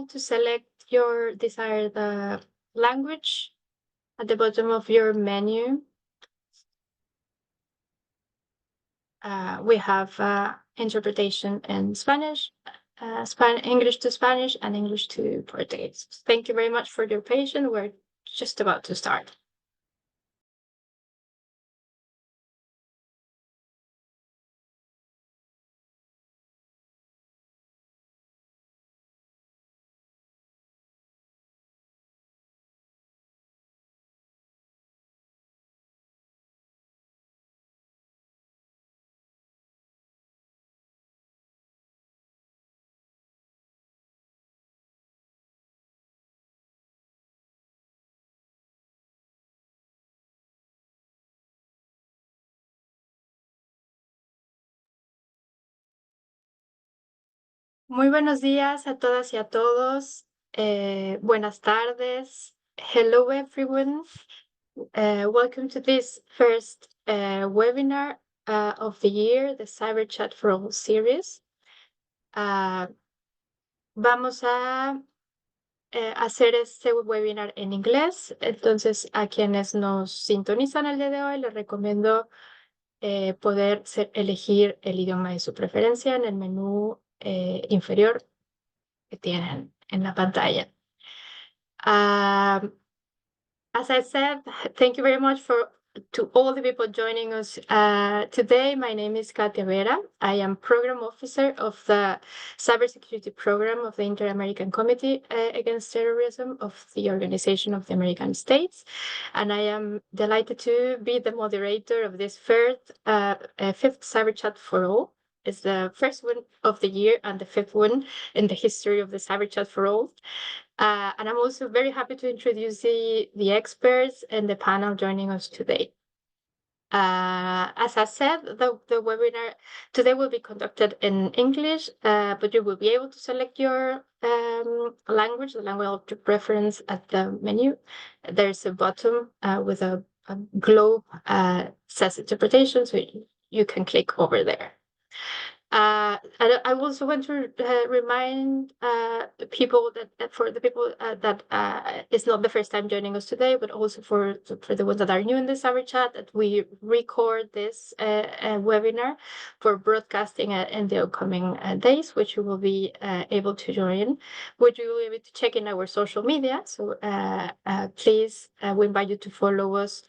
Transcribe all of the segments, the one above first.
able to select your desired language at the bottom of your menu. We have interpretation in Spanish, English to Spanish, and English to Portuguese. Thank you very much for your patience. We're just about to start. Muy buenos días a todas y a todos. Buenas tardes. Hello, everyone. Welcome to this first webinar of the year, the Cyber Chat for All series. Vamos a hacer este webinar en inglés. Entonces, a quienes nos sintonizan el día de hoy, les recomiendo poder elegir el idioma de su preferencia en el menú inferior que tienen en la pantalla. As I said, thank you very much to all the people joining us today. My name is Katia Vera. I am Program Officer of the Cybersecurity Program of the Inter-American Committee Against Terrorism of the Organization of the American States. And I am delighted to be the moderator of this fifth Cyber Chat for All. It's the first one of the year and the fifth one in the history of the Cyber Chat for All. And I'm also very happy to introduce the experts and the panel joining us today. As I said, the webinar today will be conducted in English, but you will be able to select your language, the language of your preference at the menu. There's a button with a globe says interpretation, so you can click over there. I also want to remind people that for the people that it's not the first time joining us today, but also for the ones that are new in the Cyber Chat, that we record this webinar for broadcasting in the upcoming days, which you will be able to join, which you will be able to check in our social media. So please, we invite you to follow us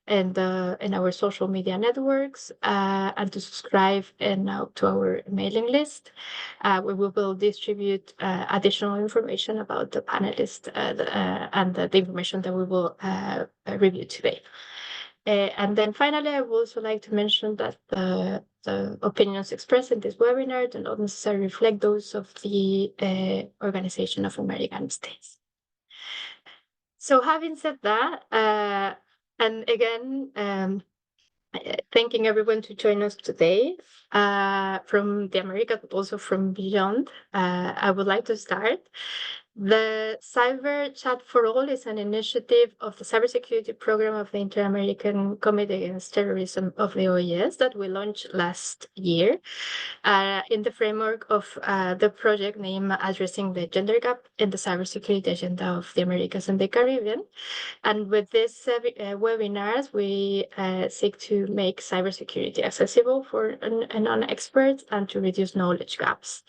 in our social media networks and to subscribe to our mailing list. We will distribute additional information about the panelists and the information that we will review today. And then finally, I would also like to mention that the opinions expressed in this webinar do not necessarily reflect those of the Organization of American States. So having said that, and again, thanking everyone to join us today from the Americas, but also from beyond. I would like to start. The Cyber Chat for All is an initiative of the Cybersecurity Program of the Inter-American Committee Against Terrorism of the OAS that we launched last year in the framework of the project named Addressing the Gender Gap in the Cybersecurity Agenda of the Americas and the Caribbean. And with these webinars, we seek to make cybersecurity accessible for non-experts and to reduce knowledge gaps,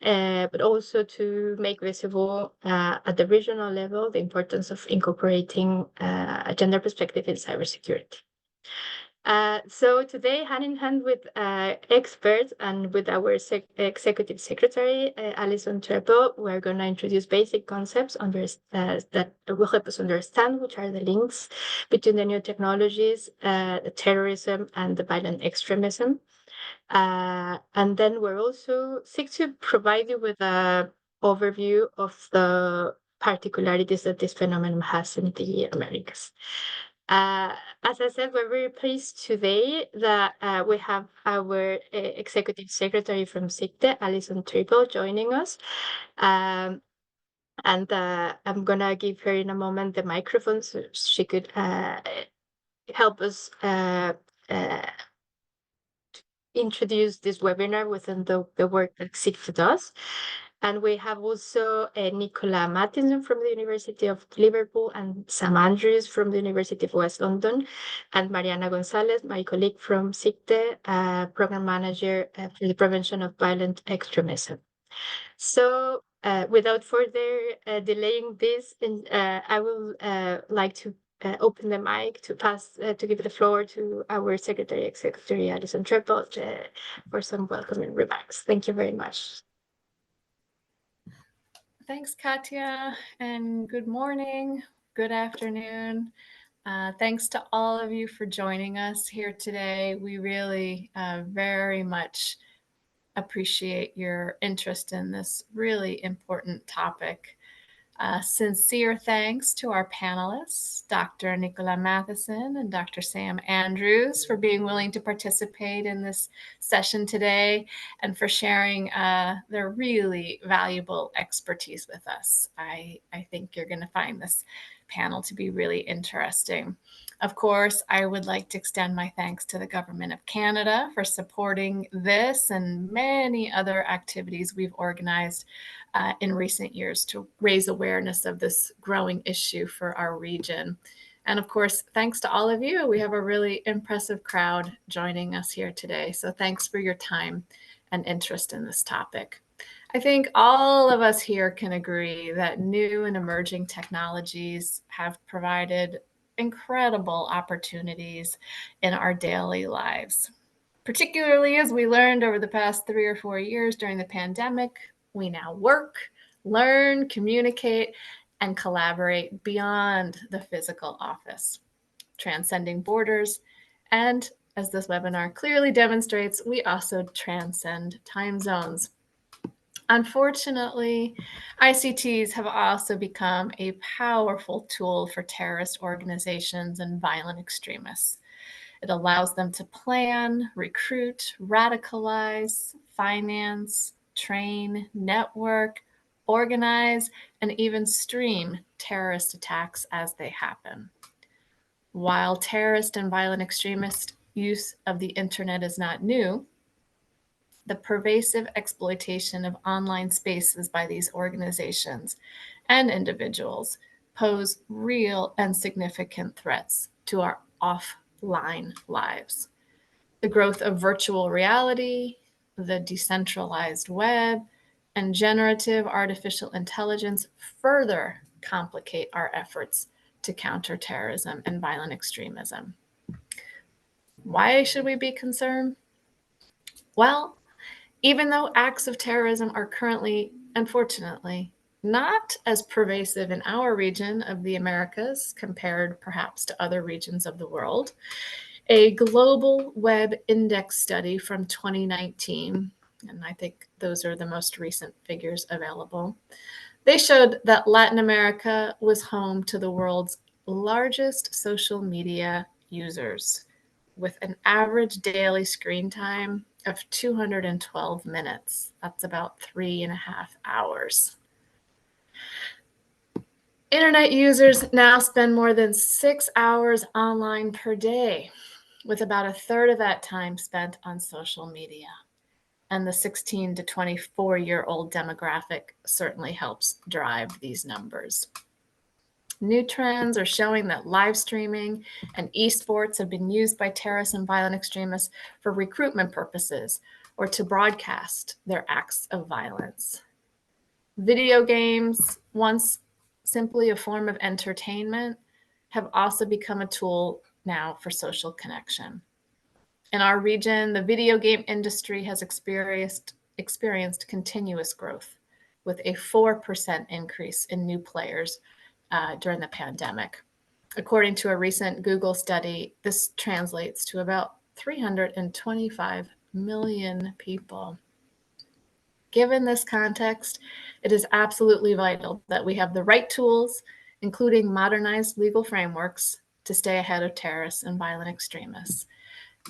but also to make visible at the regional level the importance of incorporating a gender perspective in cybersecurity. So today, hand in hand with experts and with our executive secretary, Alison Trepo, we're going to introduce basic concepts that will help us understand which are the links between the new technologies, the terrorism, and the violent extremism. And then we're also seek to provide you with an overview of the particularities that this phenomenon has in the Americas. As I said, we're very pleased today that we have our executive secretary from SICTE, Alison Triple, joining us. And I'm going to give her in a moment the microphone so she could help us introduce this webinar within the work that SICTE does. And we have also Nicola Mattinson from the University of Liverpool and Sam Andrews from the University of West London, and Mariana Gonzalez, my colleague from SICTE, Program Manager for the Prevention of Violent Extremism. So without further delaying this, I will like to open the mic to give the floor to our Secretary Alison Trepot for some welcoming remarks. Thank you very much. Thanks, Katya, and good morning, good afternoon. Thanks to all of you for joining us here today. We really very much appreciate your interest in this really important topic. Sincere thanks to our panelists, Dr. Nicola Matheson and Dr. Sam Andrews, for being willing to participate in this session today and for sharing their really valuable expertise with us. I think you're going to find this panel to be really interesting. Of course, I would like to extend my thanks to the Government of Canada for supporting this and many other activities we've organized in recent years to raise awareness of this growing issue for our region. And of course, thanks to all of you. We have a really impressive crowd joining us here today. So thanks for your time and interest in this topic. I think all of us here can agree that new and emerging technologies have provided incredible opportunities in our daily lives. Particularly as we learned over the past 3 or 4 years during the pandemic, we now work, learn, communicate, and collaborate beyond the physical office, transcending borders. And as this webinar clearly demonstrates, we also transcend time zones. Unfortunately, ICTs have also become a powerful tool for terrorist organizations and violent extremists. It allows them to plan, recruit, radicalize, finance, train, network, organize, and even stream terrorist attacks as they happen. While terrorist and violent extremist use of the internet is not new, the pervasive exploitation of online spaces by these organizations and individuals pose real and significant threats to our offline lives. The growth of virtual reality, the decentralized web, and generative artificial intelligence further complicate our efforts to counter terrorism and violent extremism. Why should we be concerned? Well, even though acts of terrorism are currently, unfortunately, not as pervasive in our region of the Americas compared perhaps to other regions of the world, a global web index study from 2019, and I think those are the most recent figures available, they showed that Latin America was home to the world's largest social media users, with an average daily screen time of 212 minutes. That's about 3.5 hours. Internet users now spend more than 6 hours online per day, with about a third of that time spent on social media. And the 16 to 24-year-old demographic certainly helps drive these numbers. New trends are showing that live streaming and esports have been used by terrorists and violent extremists for recruitment purposes or to broadcast their acts of violence. Video games, once simply a form of entertainment, have also become a tool now for social connection. In our region, the video game industry has experienced continuous growth, with a 4% increase in new players during the pandemic. According to a recent Google study, this translates to about 325 million people. Given this context, it is absolutely vital that we have the right tools, including modernized legal frameworks, to stay ahead of terrorists and violent extremists.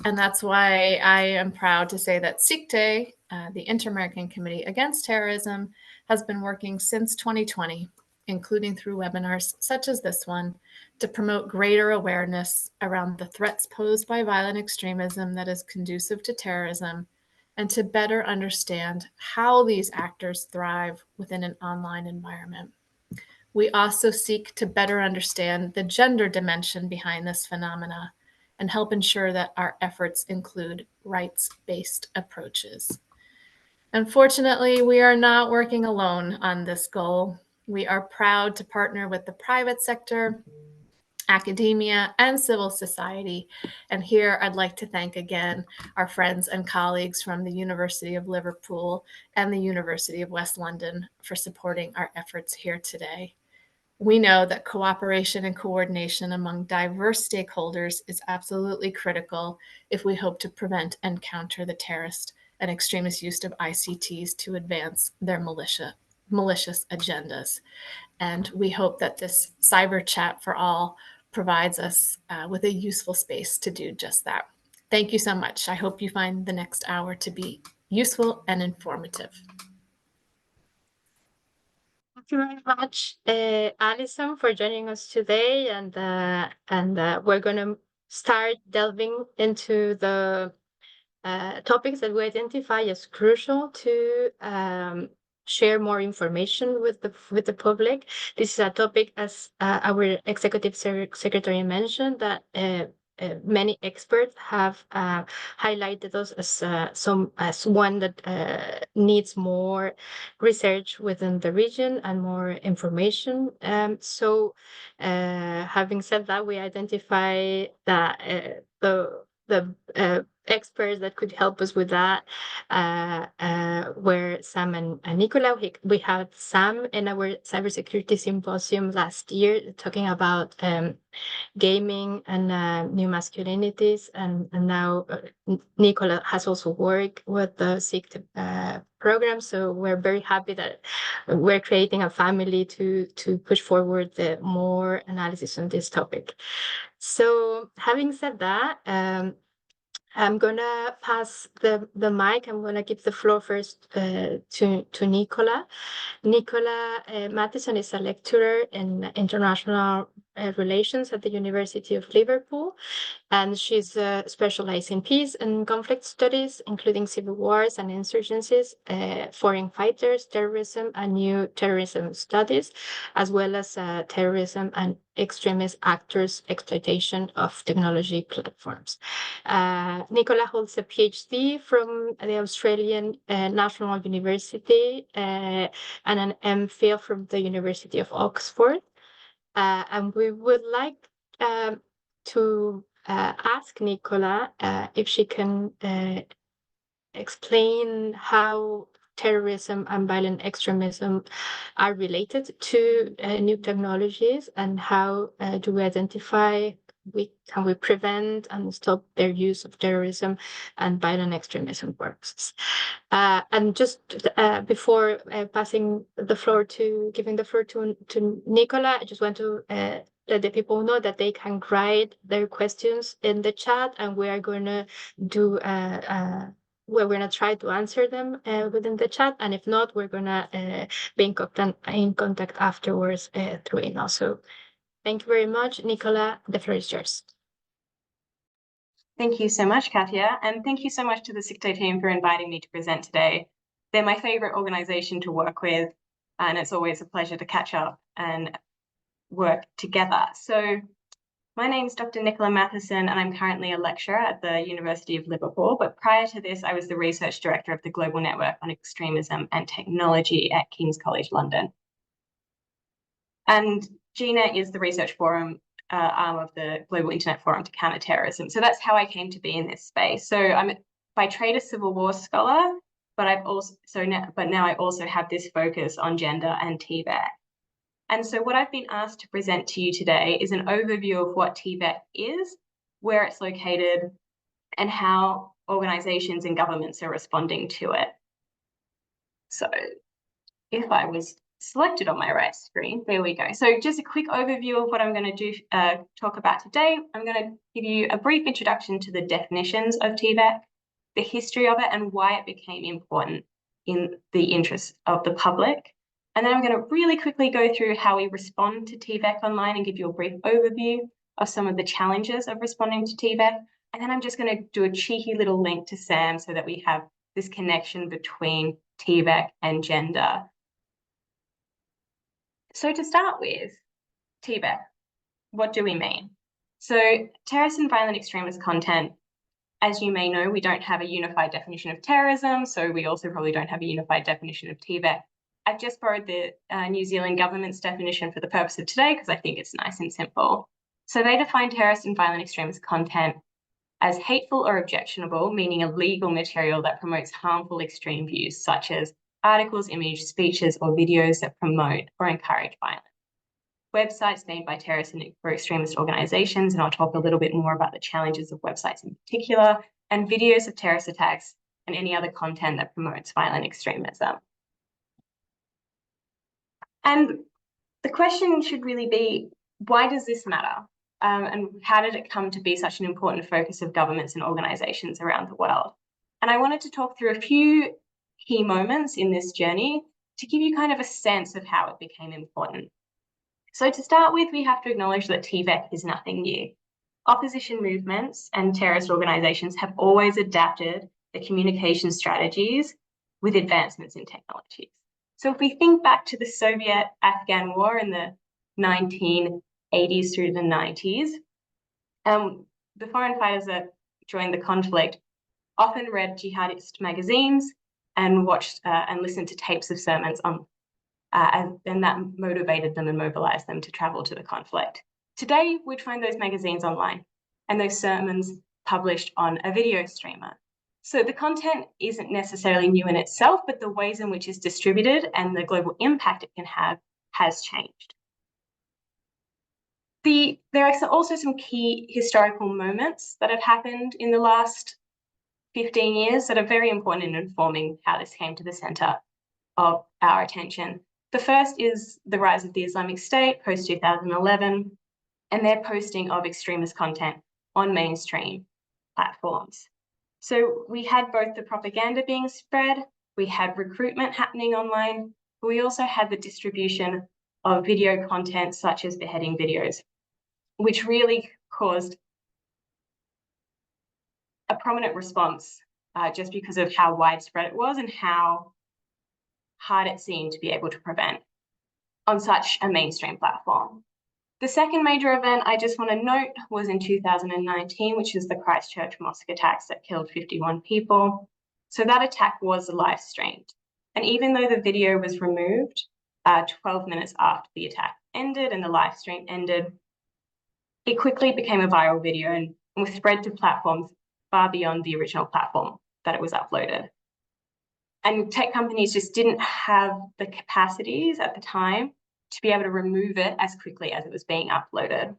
And that's why I am proud to say that SICTE, the Inter-American Committee Against Terrorism, has been working since 2020, including through webinars such as this one, to promote greater awareness around the threats posed by violent extremism that is conducive to terrorism and to better understand how these actors thrive within an online environment. We also seek to better understand the gender dimension behind this phenomena and help ensure that our efforts include rights-based approaches. Unfortunately, we are not working alone on this goal. We are proud to partner with the private sector, academia, and civil society. And here I'd like to thank again our friends and colleagues from the University of Liverpool and the University of West London for supporting our efforts here today. We know that cooperation and coordination among diverse stakeholders is absolutely critical if we hope to prevent and counter the terrorist and extremist use of ICTs to advance their malicious agendas. And we hope that this cyber chat for all provides us with a useful space to do just that. Thank you so much. I hope you find the next hour to be useful and informative. Thank you very much, Alison, for joining us today. And we're going to start delving into the topics that we identify as crucial to share more information with the public. This is a topic, as our executive secretary mentioned, that many experts have highlighted us as one that needs more research within the region and more information. So, having said that, we identify that the experts that could help us with that were Sam and Nicola. We had Sam in our cybersecurity symposium last year talking about gaming and new masculinities, and now Nicola has also worked with the SICT program, so we're very happy that we're creating a family to push forward the more analysis on this topic. So having said that, I'm gonna pass the mic. I'm gonna give the floor first to Nicola. Nicola Matheson is a lecturer in international relations at the University of Liverpool, and she's specialized in peace and conflict studies, including civil wars and insurgencies, foreign fighters, terrorism, and new terrorism studies, as well as terrorism and extremist actors' exploitation of technology platforms. Nicola holds a PhD from the Australian National University and an MPhil from the University of Oxford. And we would like to ask Nicola if she can explain how terrorism and violent extremism are related to new technologies, and how do we identify, can we prevent and stop their use of terrorism and violent extremism works. And just before giving the floor to Nicola, I just want to let the people know that they can write their questions in the chat, and we are going to do we're going to try to answer them within the chat, and if not, we're going to be in contact afterwards through email. So thank you very much. Nicola, the floor is yours. Thank you so much, Katya, and thank you so much to the SICTO team for inviting me to present today. They're my favorite organization to work with, and it's always a pleasure to catch up and work together. So my name's Dr. Nicola Matheson, and I'm currently a lecturer at the University of Liverpool. But prior to this, I was the research director of the Global Network on Extremism and Technology at King's College London. And GNET is the research forum arm of the Global Internet Forum to Counter Terrorism. So that's how I came to be in this space. So I'm by trade a civil war scholar, but now I also have this focus on gender and TVEC. And so what I've been asked to present to you today is an overview of what TVEC is, where it's located, and how organizations and governments are responding to it. So if I was selected on my right screen, there we go. So just a quick overview of what I'm going to talk about today. I'm going to give you a brief introduction to the definitions of TVEC, the history of it, and why it became important in the interest of the public. And then I'm going to really quickly go through how we respond to TVEC online and give you a brief overview of some of the challenges of responding to TVEC. And then I'm just going to do a cheeky little link to Sam so that we have this connection between TVEC and gender. So to start with, TVEC, what do we mean? So terrorist and violent extremist content, as you may know, we don't have a unified definition of terrorism, so we also probably don't have a unified definition of TVEC. I've just borrowed the New Zealand government's definition for the purpose of today because I think it's nice and simple. So they define terrorist and violent extremist content as hateful or objectionable, meaning illegal material that promotes harmful extreme views, such as articles, images, speeches, or videos that promote or encourage violence. Websites made by terrorist or extremist organizations, and I'll talk a little bit more about the challenges of websites in particular, and videos of terrorist attacks and any other content that promotes violent extremism. And the question should really be, why does this matter? And how did it come to be such an important focus of governments and organizations around the world? And I wanted to talk through a few key moments in this journey to give you kind of a sense of how it became important. So to start with, we have to acknowledge that TVEC is nothing new. Opposition movements and terrorist organizations have always adapted their communication strategies with advancements in technologies. So if we think back to the Soviet-Afghan War in the 1980s through the 90s, the foreign fighters that joined the conflict often read jihadist magazines and watched and listened to tapes of sermons on, and that motivated them and mobilized them to travel to the conflict. Today, we'd find those magazines online and those sermons published on a video streamer. So the content isn't necessarily new in itself, but the ways in which it's distributed and the global impact it can have has changed. There are also some key historical moments that have happened in the last 15 years that are very important in informing how this came to the center of our attention. The first is the rise of the Islamic State post-2011 and their posting of extremist content on mainstream platforms. So we had both the propaganda being spread, we had recruitment happening online, but we also had the distribution of video content such as beheading videos, which really caused a prominent response just because of how widespread it was and how hard it seemed to be able to prevent on such a mainstream platform. The second major event I just want to note was in 2019, which is the Christchurch mosque attacks that killed 51 people. So that attack was live streamed. And even though the video was removed 12 minutes after the attack ended and the live stream ended, it quickly became a viral video and was spread to platforms far beyond the original platform that it was uploaded. And tech companies just didn't have the capacities at the time to be able to remove it as quickly as it was being uploaded.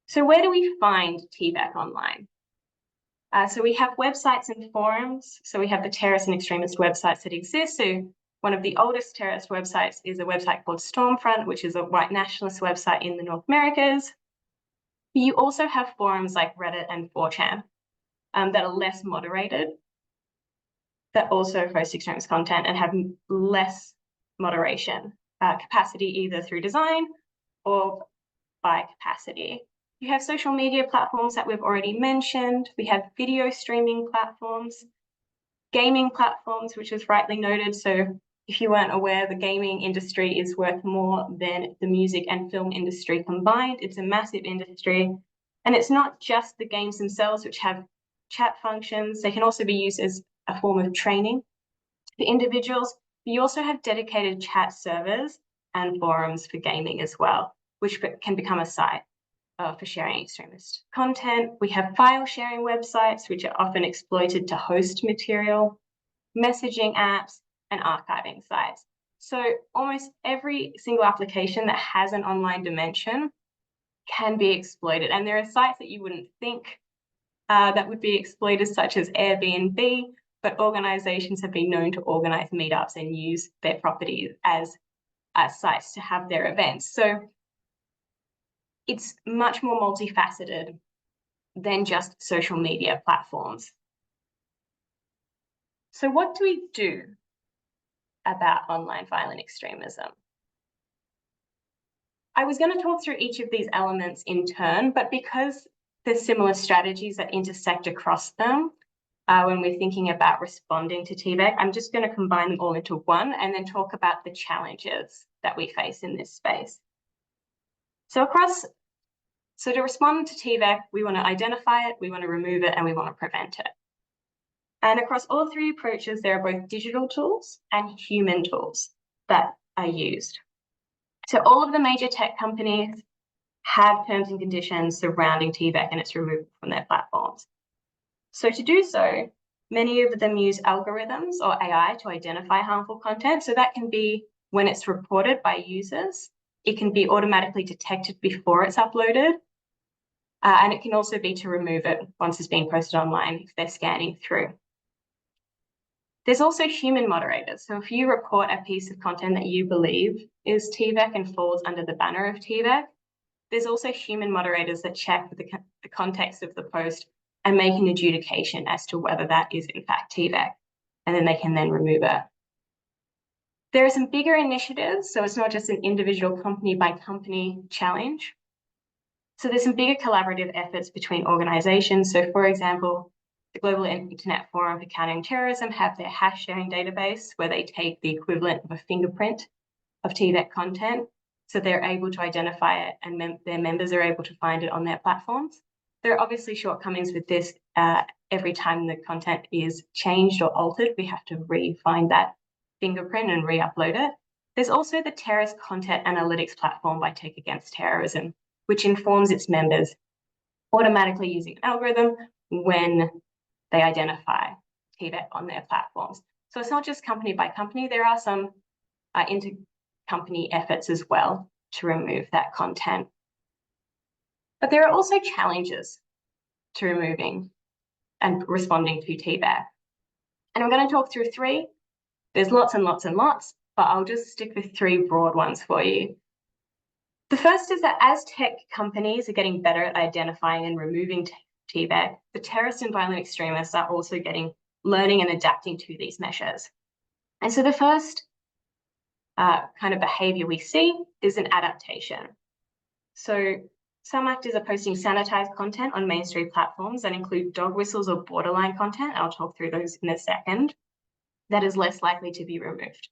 So where do we find TVEC online? So we have websites and forums. So we have the terrorist and extremist websites that exist. So one of the oldest terrorist websites is a website called Stormfront, which is a white nationalist website in the North Americas. You also have forums like Reddit and 4chan that are less moderated, that also host extremist content and have less moderation capacity, either through design or by capacity. You have social media platforms that we've already mentioned. We have video streaming platforms, gaming platforms, which is rightly noted. So if you weren't aware, the gaming industry is worth more than the music and film industry combined. It's a massive industry. And it's not just the games themselves, which have chat functions. They can also be used as a form of training for individuals. You also have dedicated chat servers and forums for gaming as well, which can become a site for sharing extremist content. We have file sharing websites, which are often exploited to host material, messaging apps, and archiving sites. So almost every single application that has an online dimension can be exploited. And there are sites that you wouldn't think that would be exploited, such as Airbnb, but organizations have been known to organize meetups and use their properties as sites to have their events. So it's much more multifaceted than just social media platforms. So what do we do about online violent extremism? I was going to talk through each of these elements in turn, but because there's similar strategies that intersect across them, when we're thinking about responding to TVEC. I'm just going to combine them all into one and then talk about the challenges that we face in this space. So to respond to TVEC, we want to identify it, we want to remove it, and we want to prevent it. And across all three approaches, there are both digital tools and human tools that are used. So all of the major tech companies have terms and conditions surrounding TVEC and its removal from their platforms. So to do so, many of them use algorithms or AI to identify harmful content. So that can be when it's reported by users. It can be automatically detected before it's uploaded. And it can also be to remove it once it's been posted online if they're scanning through. There's also human moderators. So if you report a piece of content that you believe is TVEC and falls under the banner of TVEC, there's also human moderators that check the context of the post and make an adjudication as to whether that is in fact TVEC, and then they can then remove it. There are some bigger initiatives, so it's not just an individual company by company challenge. So there's some bigger collaborative efforts between organizations. So for example, the Global Internet Forum for Countering Terrorism have their hash sharing database where they take the equivalent of a fingerprint of TVEC content. So they're able to identify it and their members are able to find it on their platforms. There are obviously shortcomings with this. Every time the content is changed or altered, we have to re-find that fingerprint and re-upload it. There's also the Terrorist Content Analytics platform by Tech Against Terrorism, which informs its members automatically using an algorithm when they identify TVEC on their platforms. So it's not just company by company. There are some inter-company efforts as well to remove that content. But there are also challenges to removing and responding to TVEC. And I'm going to talk through three. There's lots and lots and lots, but I'll just stick with three broad ones for you. The first is that as tech companies are getting better at identifying and removing TVEC, the terrorists and violent extremists are also learning and adapting to these measures. And so the first kind of behavior we see is an adaptation. So some actors are posting sanitized content on mainstream platforms that include dog whistles or borderline content. I'll talk through those in a second. That is less likely to be removed.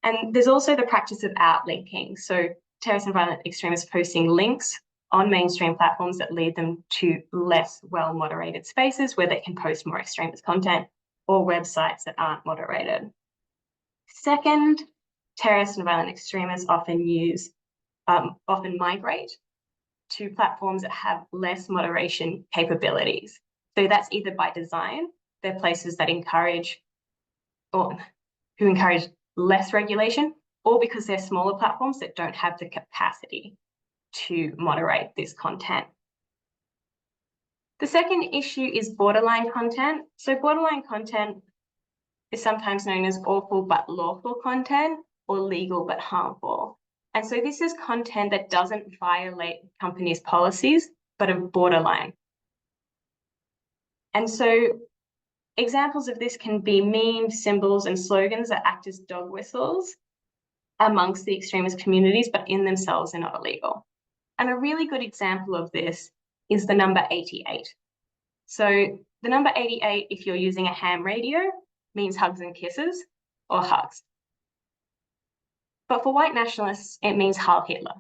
And there's also the practice of outlinking. So terrorists and violent extremists posting links on mainstream platforms that lead them to less well-moderated spaces where they can post more extremist content, or websites that aren't moderated. Second, terrorists and violent extremists often migrate to platforms that have less moderation capabilities. So that's either by design, they're places that encourage less regulation, or because they're smaller platforms that don't have the capacity to moderate this content. The second issue is borderline content. So borderline content is sometimes known as awful but lawful content, or legal but harmful. And so this is content that doesn't violate companies' policies, but of borderline. And so examples of this can be memes, symbols, and slogans that act as dog whistles amongst the extremist communities, but in themselves they're not illegal. And a really good example of this is the number 88. So the number 88, if you're using a ham radio, means hugs and kisses, or hugs. But for white nationalists, it means Heil Hitler,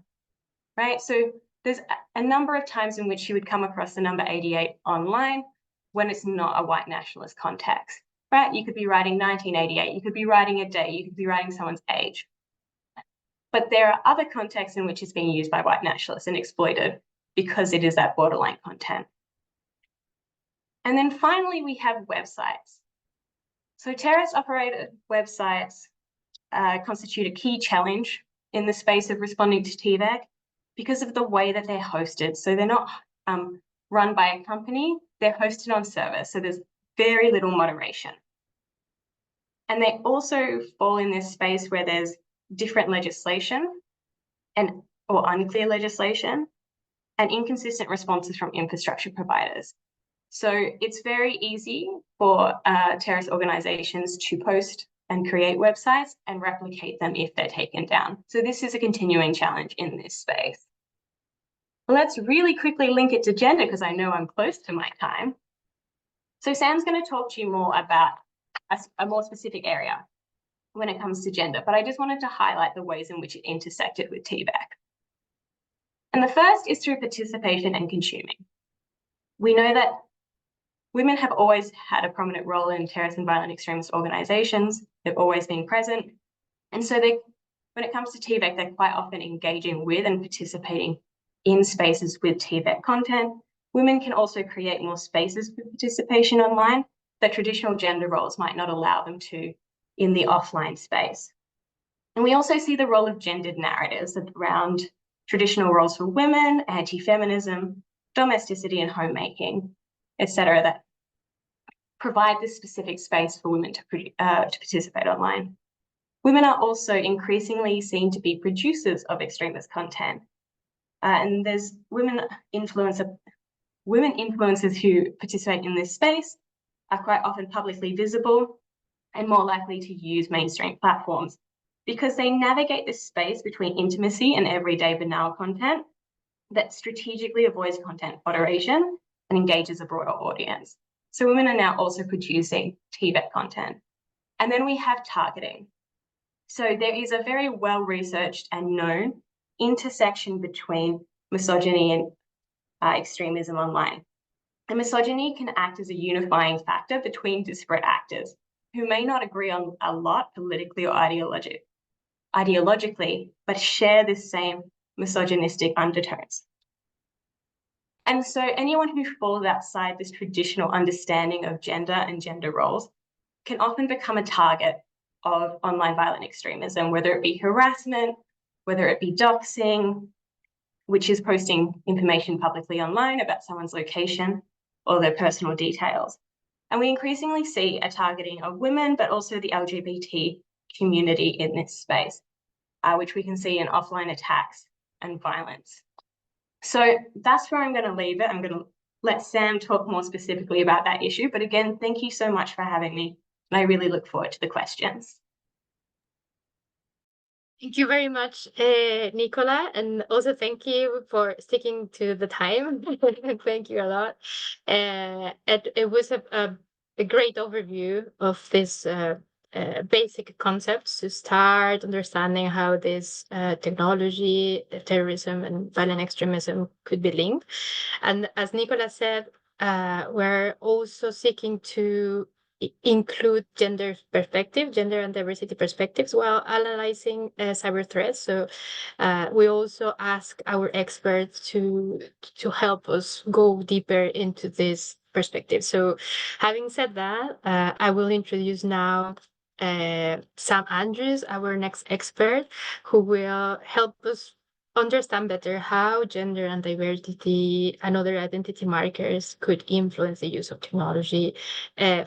right? So there's a number of times in which you would come across the number 88 online when it's not a white nationalist context, right? You could be writing 1988, you could be writing a day, you could be writing someone's age. But there are other contexts in which it's being used by white nationalists and exploited because it is that borderline content. And then finally, we have websites. So terrorist-operated websites constitute a key challenge in the space of responding to TVEC because of the way that they're hosted. So they're not run by a company, they're hosted on servers. So there's very little moderation. And they also fall in this space where there's different legislation or unclear legislation and inconsistent responses from infrastructure providers. So it's very easy for terrorist organizations to post and create websites and replicate them if they're taken down. So this is a continuing challenge in this space. Let's really quickly link it to gender because I know I'm close to my time. So Sam's going to talk to you more about a more specific area when it comes to gender, but I just wanted to highlight the ways in which it intersected with TVEC. And the first is through participation and consuming. We know that women have always had a prominent role in terrorist and violent extremist organizations. They've always been present. And so when it comes to TVEC, they're quite often engaging with and participating in spaces with TVEC content. Women can also create more spaces for participation online that traditional gender roles might not allow them to in the offline space. And we also see the role of gendered narratives around traditional roles for women, anti-feminism, domesticity and homemaking, etc., that provide this specific space for women to participate online. Women are also increasingly seen to be producers of extremist content. And there's women influencers who participate in this space are quite often publicly visible and more likely to use mainstream platforms because they navigate this space between intimacy and everyday banal content that strategically avoids content moderation and engages a broader audience. So women are now also producing TVEC content. And then we have targeting. So there is a very well-researched and known intersection between misogyny and extremism online. And misogyny can act as a unifying factor between disparate actors who may not agree on a lot politically or ideologically, but share this same misogynistic undertones. And so anyone who falls outside this traditional understanding of gender and gender roles can often become a target of online violent extremism, whether it be harassment, whether it be doxing, which is posting information publicly online about someone's location or their personal details. And we increasingly see a targeting of women, but also the LGBT community in this space, which we can see in offline attacks and violence. So that's where I'm going to leave it. I'm going to let Sam talk more specifically about that issue. But again, thank you so much for having me. And I really look forward to the questions. Thank you very much, Nicola, and also thank you for sticking to the time. Thank you a lot. It was a great overview of this basic concepts to start understanding how this technology, terrorism, and violent extremism could be linked. And as Nicola said, we're also seeking to include gender and diversity perspectives while analyzing cyber threats. So we also ask our experts to help us go deeper into this perspective. So having said that, I will introduce now Sam Andrews, our next expert, who will help us understand better how gender and diversity and other identity markers could influence the use of technology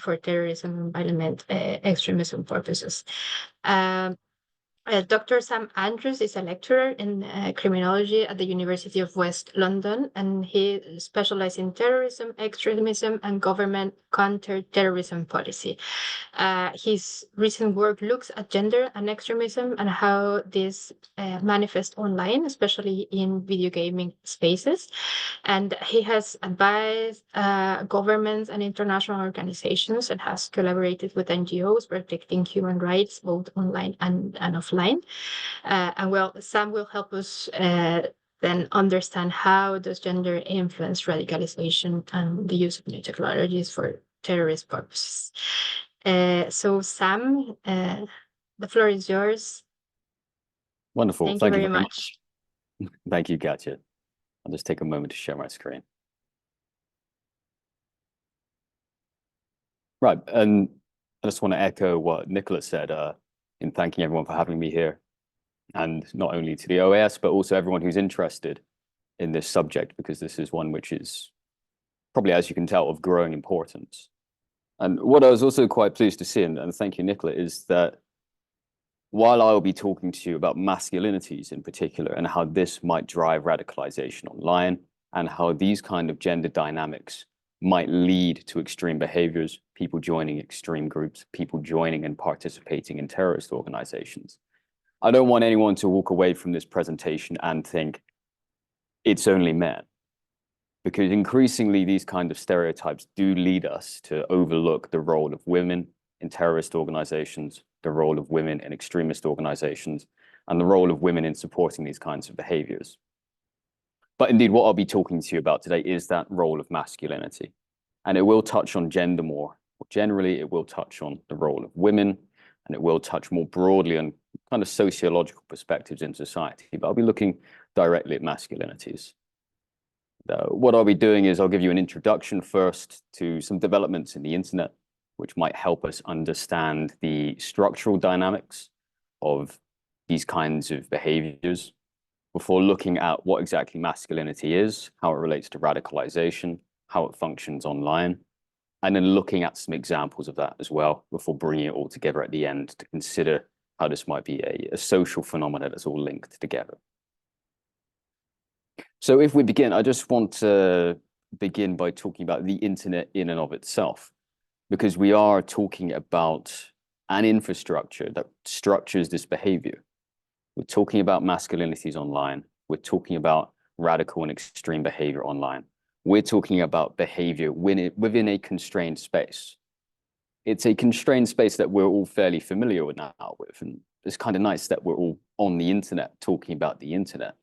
for terrorism and violent extremism purposes. Dr. Sam Andrews is a lecturer in criminology at the University of West London, and he specializes in terrorism, extremism, and government counter-terrorism policy. His recent work looks at gender and extremism and how this manifests online, especially in video gaming spaces. And he has advised governments and international organizations and has collaborated with NGOs protecting human rights, both online and offline. And well, Sam will help us then understand how does gender influence radicalization and the use of new technologies for terrorist purposes. So Sam, the floor is yours. Wonderful. Thank you very much. Thank you, Katya. I'll just take a moment to share my screen. Right, and I just want to echo what Nicola said in thanking everyone for having me here, and not only to the OAS, but also everyone who's interested in this subject, because this is one which is probably, as you can tell, of growing importance. And what I was also quite pleased to see, and thank you, Nicola, is that while I'll be talking to you about masculinities in particular and how this might drive radicalization online and how these kind of gender dynamics might lead to extreme behaviors, people joining extreme groups, people joining and participating in terrorist organizations, I don't want anyone to walk away from this presentation and think it's only men, because increasingly these kind of stereotypes do lead us to overlook the role of women in terrorist organizations, the role of women in extremist organizations, and the role of women in supporting these kinds of behaviors. But indeed, what I'll be talking to you about today is that role of masculinity. And it will touch on gender more. Generally, it will touch on the role of women, and it will touch more broadly on kind of sociological perspectives in society. But I'll be looking directly at masculinities. What I'll be doing is I'll give you an introduction first to some developments in the internet, which might help us understand the structural dynamics of these kinds of behaviors before looking at what exactly masculinity is, how it relates to radicalization, how it functions online, and then looking at some examples of that as well before bringing it all together at the end to consider how this might be a social phenomenon that's all linked together. So if we begin, I just want to begin by talking about the internet in and of itself, because we are talking about an infrastructure that structures this behavior. We're talking about masculinities online. We're talking about radical and extreme behavior online. We're talking about behavior within a constrained space. It's a constrained space that we're all fairly familiar with now with, and it's kind of nice that we're all on the internet talking about the internet.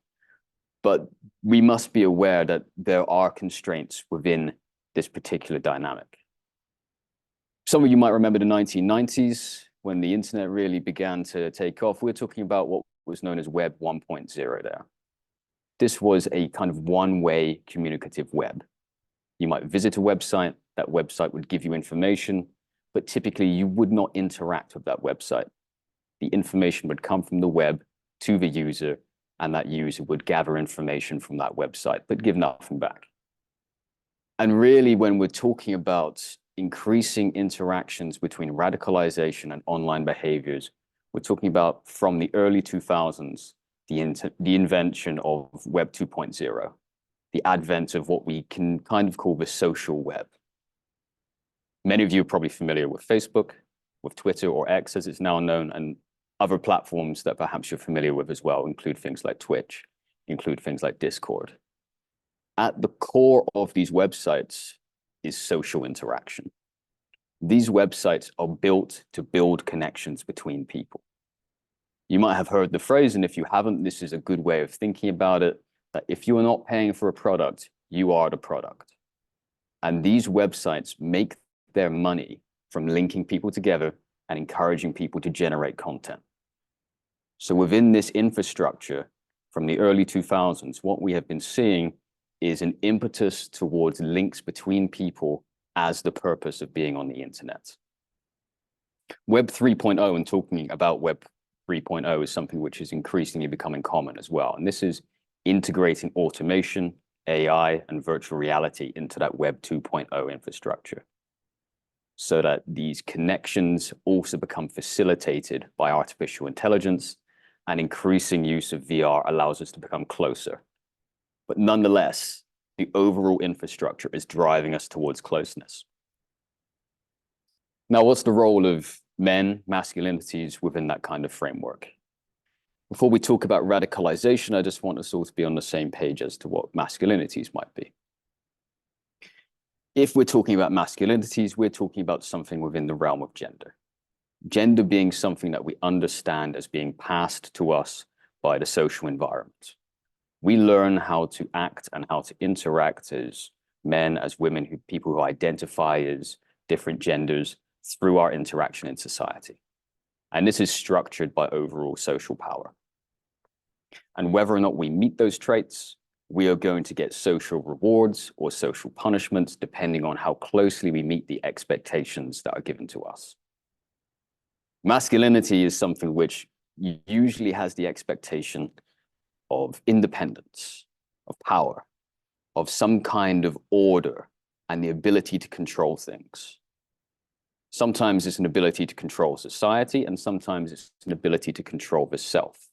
But we must be aware that there are constraints within this particular dynamic. Some of you might remember the 1990s when the internet really began to take off. We're talking about what was known as Web 1.0 there. This was a kind of one-way communicative web. You might visit a website, that website would give you information, but typically you would not interact with that website. The information would come from the web to the user, and that user would gather information from that website, but give nothing back. And really, when we're talking about increasing interactions between radicalization and online behaviors, we're talking about from the early 2000s, the invention of Web 2.0, the advent of what we can kind of call the social web. Many of you are probably familiar with Facebook, with Twitter or X as it's now known, and other platforms that perhaps you're familiar with as well include things like Twitch, include things like Discord. At the core of these websites is social interaction. These websites are built to build connections between people. You might have heard the phrase, and if you haven't, this is a good way of thinking about it, that if you are not paying for a product, you are the product. And these websites make their money from linking people together and encouraging people to generate content. So within this infrastructure from the early 2000s, what we have been seeing is an impetus towards links between people as the purpose of being on the internet. Web 3.0, and talking about Web 3.0 is something which is increasingly becoming common as well. And this is integrating automation, AI, and virtual reality into that Web 2.0 infrastructure, so that these connections also become facilitated by artificial intelligence, and increasing use of VR allows us to become closer. But nonetheless, the overall infrastructure is driving us towards closeness. Now, what's the role of men, masculinities within that kind of framework? Before we talk about radicalization, I just want us all to be on the same page as to what masculinities might be. If we're talking about masculinities, we're talking about something within the realm of gender. Gender being something that we understand as being passed to us by the social environment. We learn how to act and how to interact as men, as women, people who identify as different genders through our interaction in society. And this is structured by overall social power. And whether or not we meet those traits, we are going to get social rewards or social punishments depending on how closely we meet the expectations that are given to us. Masculinity is something which usually has the expectation of independence, of power, of some kind of order and the ability to control things. Sometimes it's an ability to control society, and sometimes it's an ability to control the self.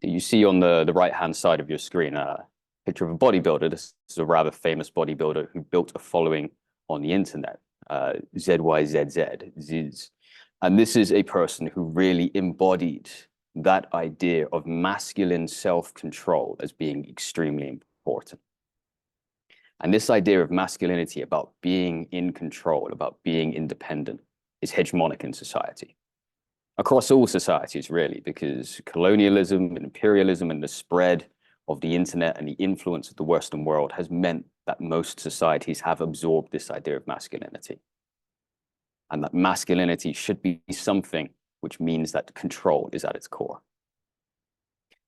You see on the right-hand side of your screen a picture of a bodybuilder. This is a rather famous bodybuilder who built a following on the internet, ZYZZ, Ziz. And this is a person who really embodied that idea of masculine self-control as being extremely important. And this idea of masculinity, about being in control, about being independent, is hegemonic in society. Across all societies, really, because colonialism and imperialism and the spread of the internet and the influence of the Western world has meant that most societies have absorbed this idea of masculinity. And that masculinity should be something which means that control is at its core.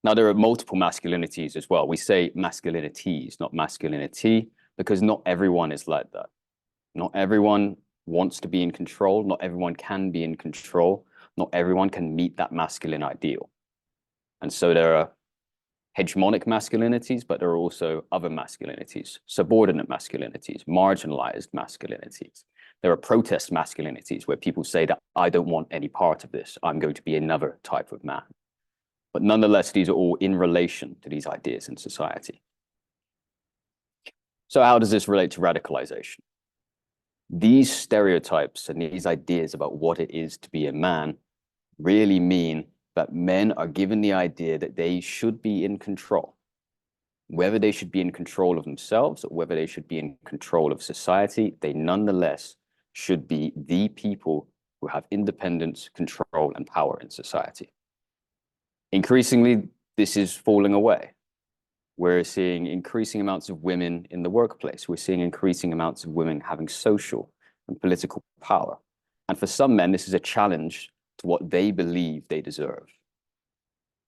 Now, there are multiple masculinities as well. We say masculinities, not masculinity, because not everyone is like that. Not everyone wants to be in control. Not everyone can be in control. Not everyone can meet that masculine ideal. And so there are hegemonic masculinities, but there are also other masculinities, subordinate masculinities, marginalized masculinities. There are protest masculinities where people say that I don't want any part of this. I'm going to be another type of man. But nonetheless, these are all in relation to these ideas in society. So how does this relate to radicalization? These stereotypes and these ideas about what it is to be a man really mean that men are given the idea that they should be in control. Whether they should be in control of themselves or whether they should be in control of society, they nonetheless should be the people who have independence, control, and power in society. Increasingly, this is falling away. We're seeing increasing amounts of women in the workplace. We're seeing increasing amounts of women having social and political power. And for some men, this is a challenge to what they believe they deserve.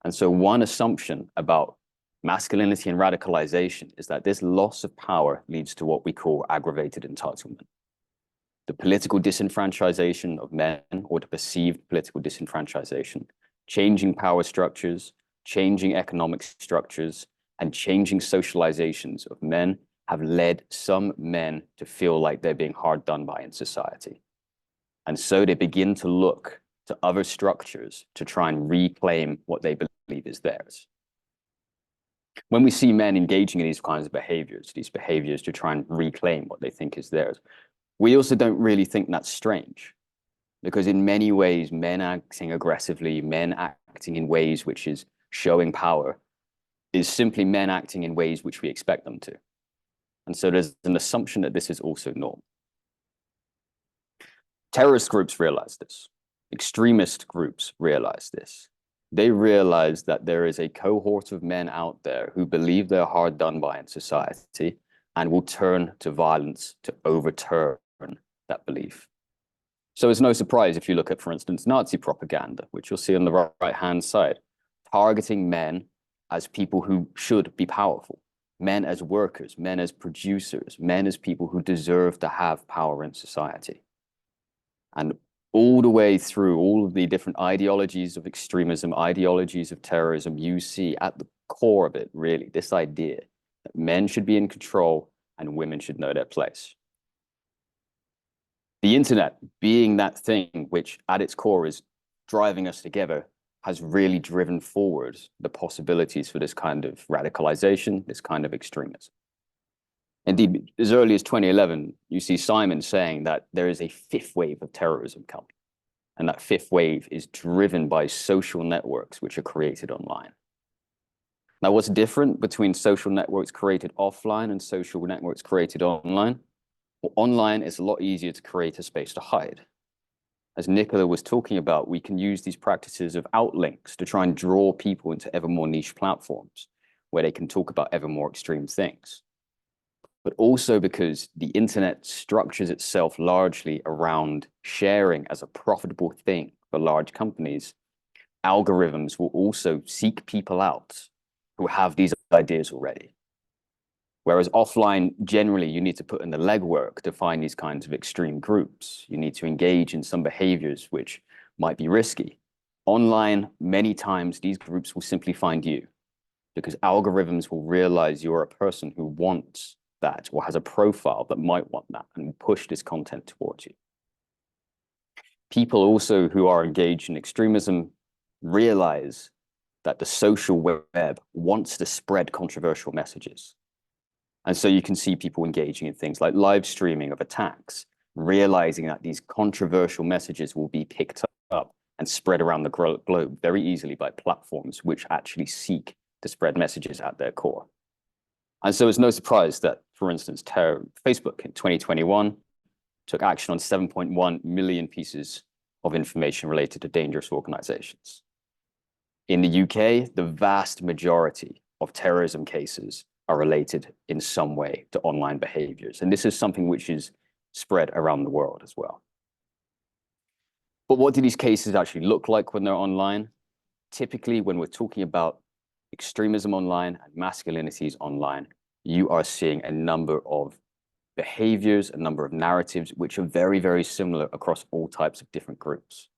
And so one assumption about masculinity and radicalization is that this loss of power leads to what we call aggravated entitlement. The political disenfranchisation of men, or the perceived political disenfranchisation, changing power structures, changing economic structures, and changing socializations of men have led some men to feel like they're being hard done by in society. And so they begin to look to other structures to try and reclaim what they believe is theirs. When we see men engaging in these kinds of behaviors to try and reclaim what they think is theirs, we also don't really think that's strange, because in many ways, men acting aggressively, men acting in ways which is showing power, is simply men acting in ways which we expect them to. And so there's an assumption that this is also normal. Terrorist groups realize this. Extremist groups realize this. They realize that there is a cohort of men out there who believe they're hard done by in society and will turn to violence to overturn that belief. So it's no surprise if you look at, for instance, Nazi propaganda, which you'll see on the right-hand side, targeting men as people who should be powerful, men as workers, men as producers, men as people who deserve to have power in society. And all the way through all of the different ideologies of extremism, ideologies of terrorism, you see at the core of it, really, this idea that men should be in control and women should know their place. The internet, being that thing which at its core is driving us together, has really driven forward the possibilities for this kind of radicalization, this kind of extremism. Indeed, as early as 2011, you see Simon saying that there is a fifth wave of terrorism coming. And that fifth wave is driven by social networks which are created online. Now, what's different between social networks created offline and social networks created online? Well, online is a lot easier to create a space to hide. As Nicola was talking about, we can use these practices of outlinks to try and draw people into ever more niche platforms where they can talk about ever more extreme things. But also because the internet structures itself largely around sharing as a profitable thing for large companies, algorithms will also seek people out who have these ideas already. Whereas offline, generally, you need to put in the legwork to find these kinds of extreme groups. You need to engage in some behaviors which might be risky. Online, many times, these groups will simply find you because algorithms will realize you're a person who wants that or has a profile that might want that and will push this content towards you. People also who are engaged in extremism realize that the social web wants to spread controversial messages. And so you can see people engaging in things like live streaming of attacks, realizing that these controversial messages will be picked up and spread around the globe very easily by platforms which actually seek to spread messages at their core. And so it's no surprise that, for instance, Facebook in 2021 took action on 7.1 million pieces of information related to dangerous organizations. In the UK, the vast majority of terrorism cases are related in some way to online behaviors. And this is something which is spread around the world as well. But what do these cases actually look like when they're online? Typically, when we're talking about extremism online and masculinities online, you are seeing a number of behaviors, a number of narratives, which are very, very similar across all types of different groups.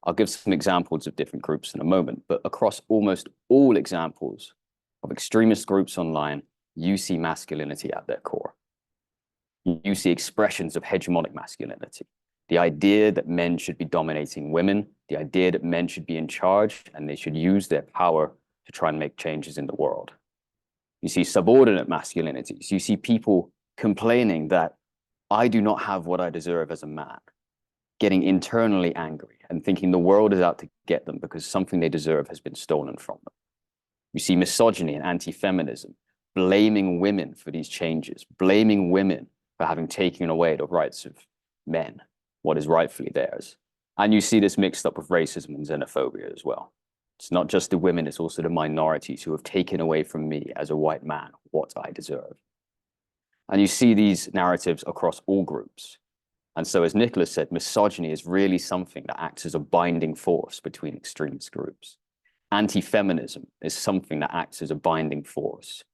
I'll give some examples of different groups in a moment, but across almost all examples of extremist groups online, you see masculinity at their core. You see expressions of hegemonic masculinity. The idea that men should be dominating women, the idea that men should be in charge and they should use their power to try and make changes in the world. You see subordinate masculinities. You see people complaining that I do not have what I deserve as a man, getting internally angry and thinking the world is out to get them because something they deserve has been stolen from them. You see misogyny and anti-feminism, blaming women for these changes, blaming women for having taken away the rights of men, what is rightfully theirs. And you see this mixed up with racism and xenophobia as well. It's not just the women, it's also the minorities who have taken away from me as a white man what I deserve. And you see these narratives across all groups. And so, as Nicholas said, misogyny is really something that acts as a binding force between extremist groups. Anti-feminism is something that acts as a binding force.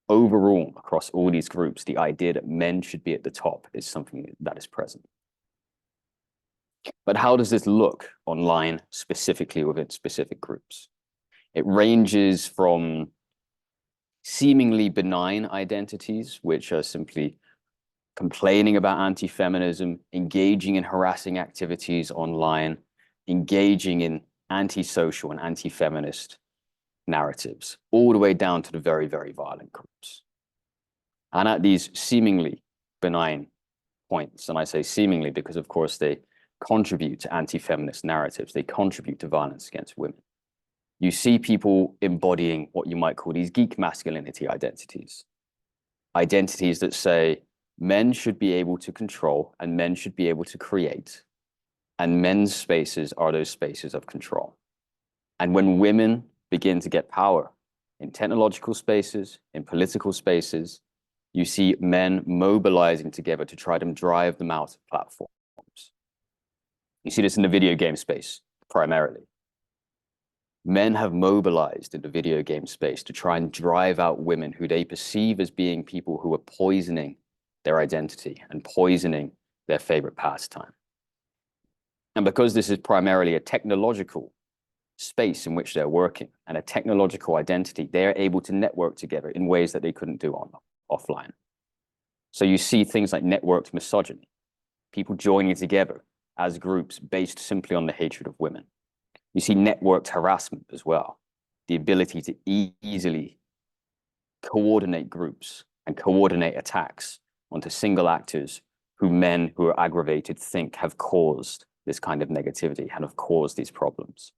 Overall, across all these groups, the idea that men should be at the top is something that is present. But how does this look online, specifically within specific groups? It ranges from seemingly benign identities, which are simply complaining about anti-feminism, engaging in harassing activities online, engaging in anti-social and anti-feminist narratives, all the way down to the very, very violent groups. And at these seemingly benign points, and I say seemingly because, of course, they contribute to anti-feminist narratives, they contribute to violence against women. You see people embodying what you might call these geek masculinity identities. Identities that say men should be able to control and men should be able to create, and men's spaces are those spaces of control. And when women begin to get power in technological spaces, in political spaces, you see men mobilizing together to try to drive them out of platforms. You see this in the video game space, primarily. Men have mobilized in the video game space to try and drive out women who they perceive as being people who are poisoning their identity and poisoning their favorite pastime. And because this is primarily a technological space in which they're working and a technological identity, they are able to network together in ways that they couldn't do offline. So you see things like networked misogyny, people joining together as groups based simply on the hatred of women. You see networked harassment as well, the ability to easily coordinate groups and coordinate attacks onto single actors who men who are aggravated think have caused this kind of negativity and have caused these problems.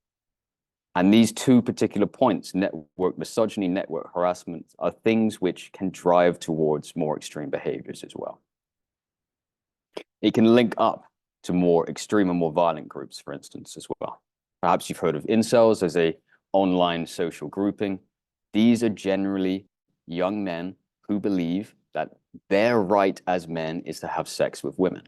And these two particular points, network misogyny, network harassment, are things which can drive towards more extreme behaviors as well. It can link up to more extreme and more violent groups, for instance, as well. Perhaps you've heard of incels as an online social grouping. These are generally young men who believe that their right as men is to have sex with women.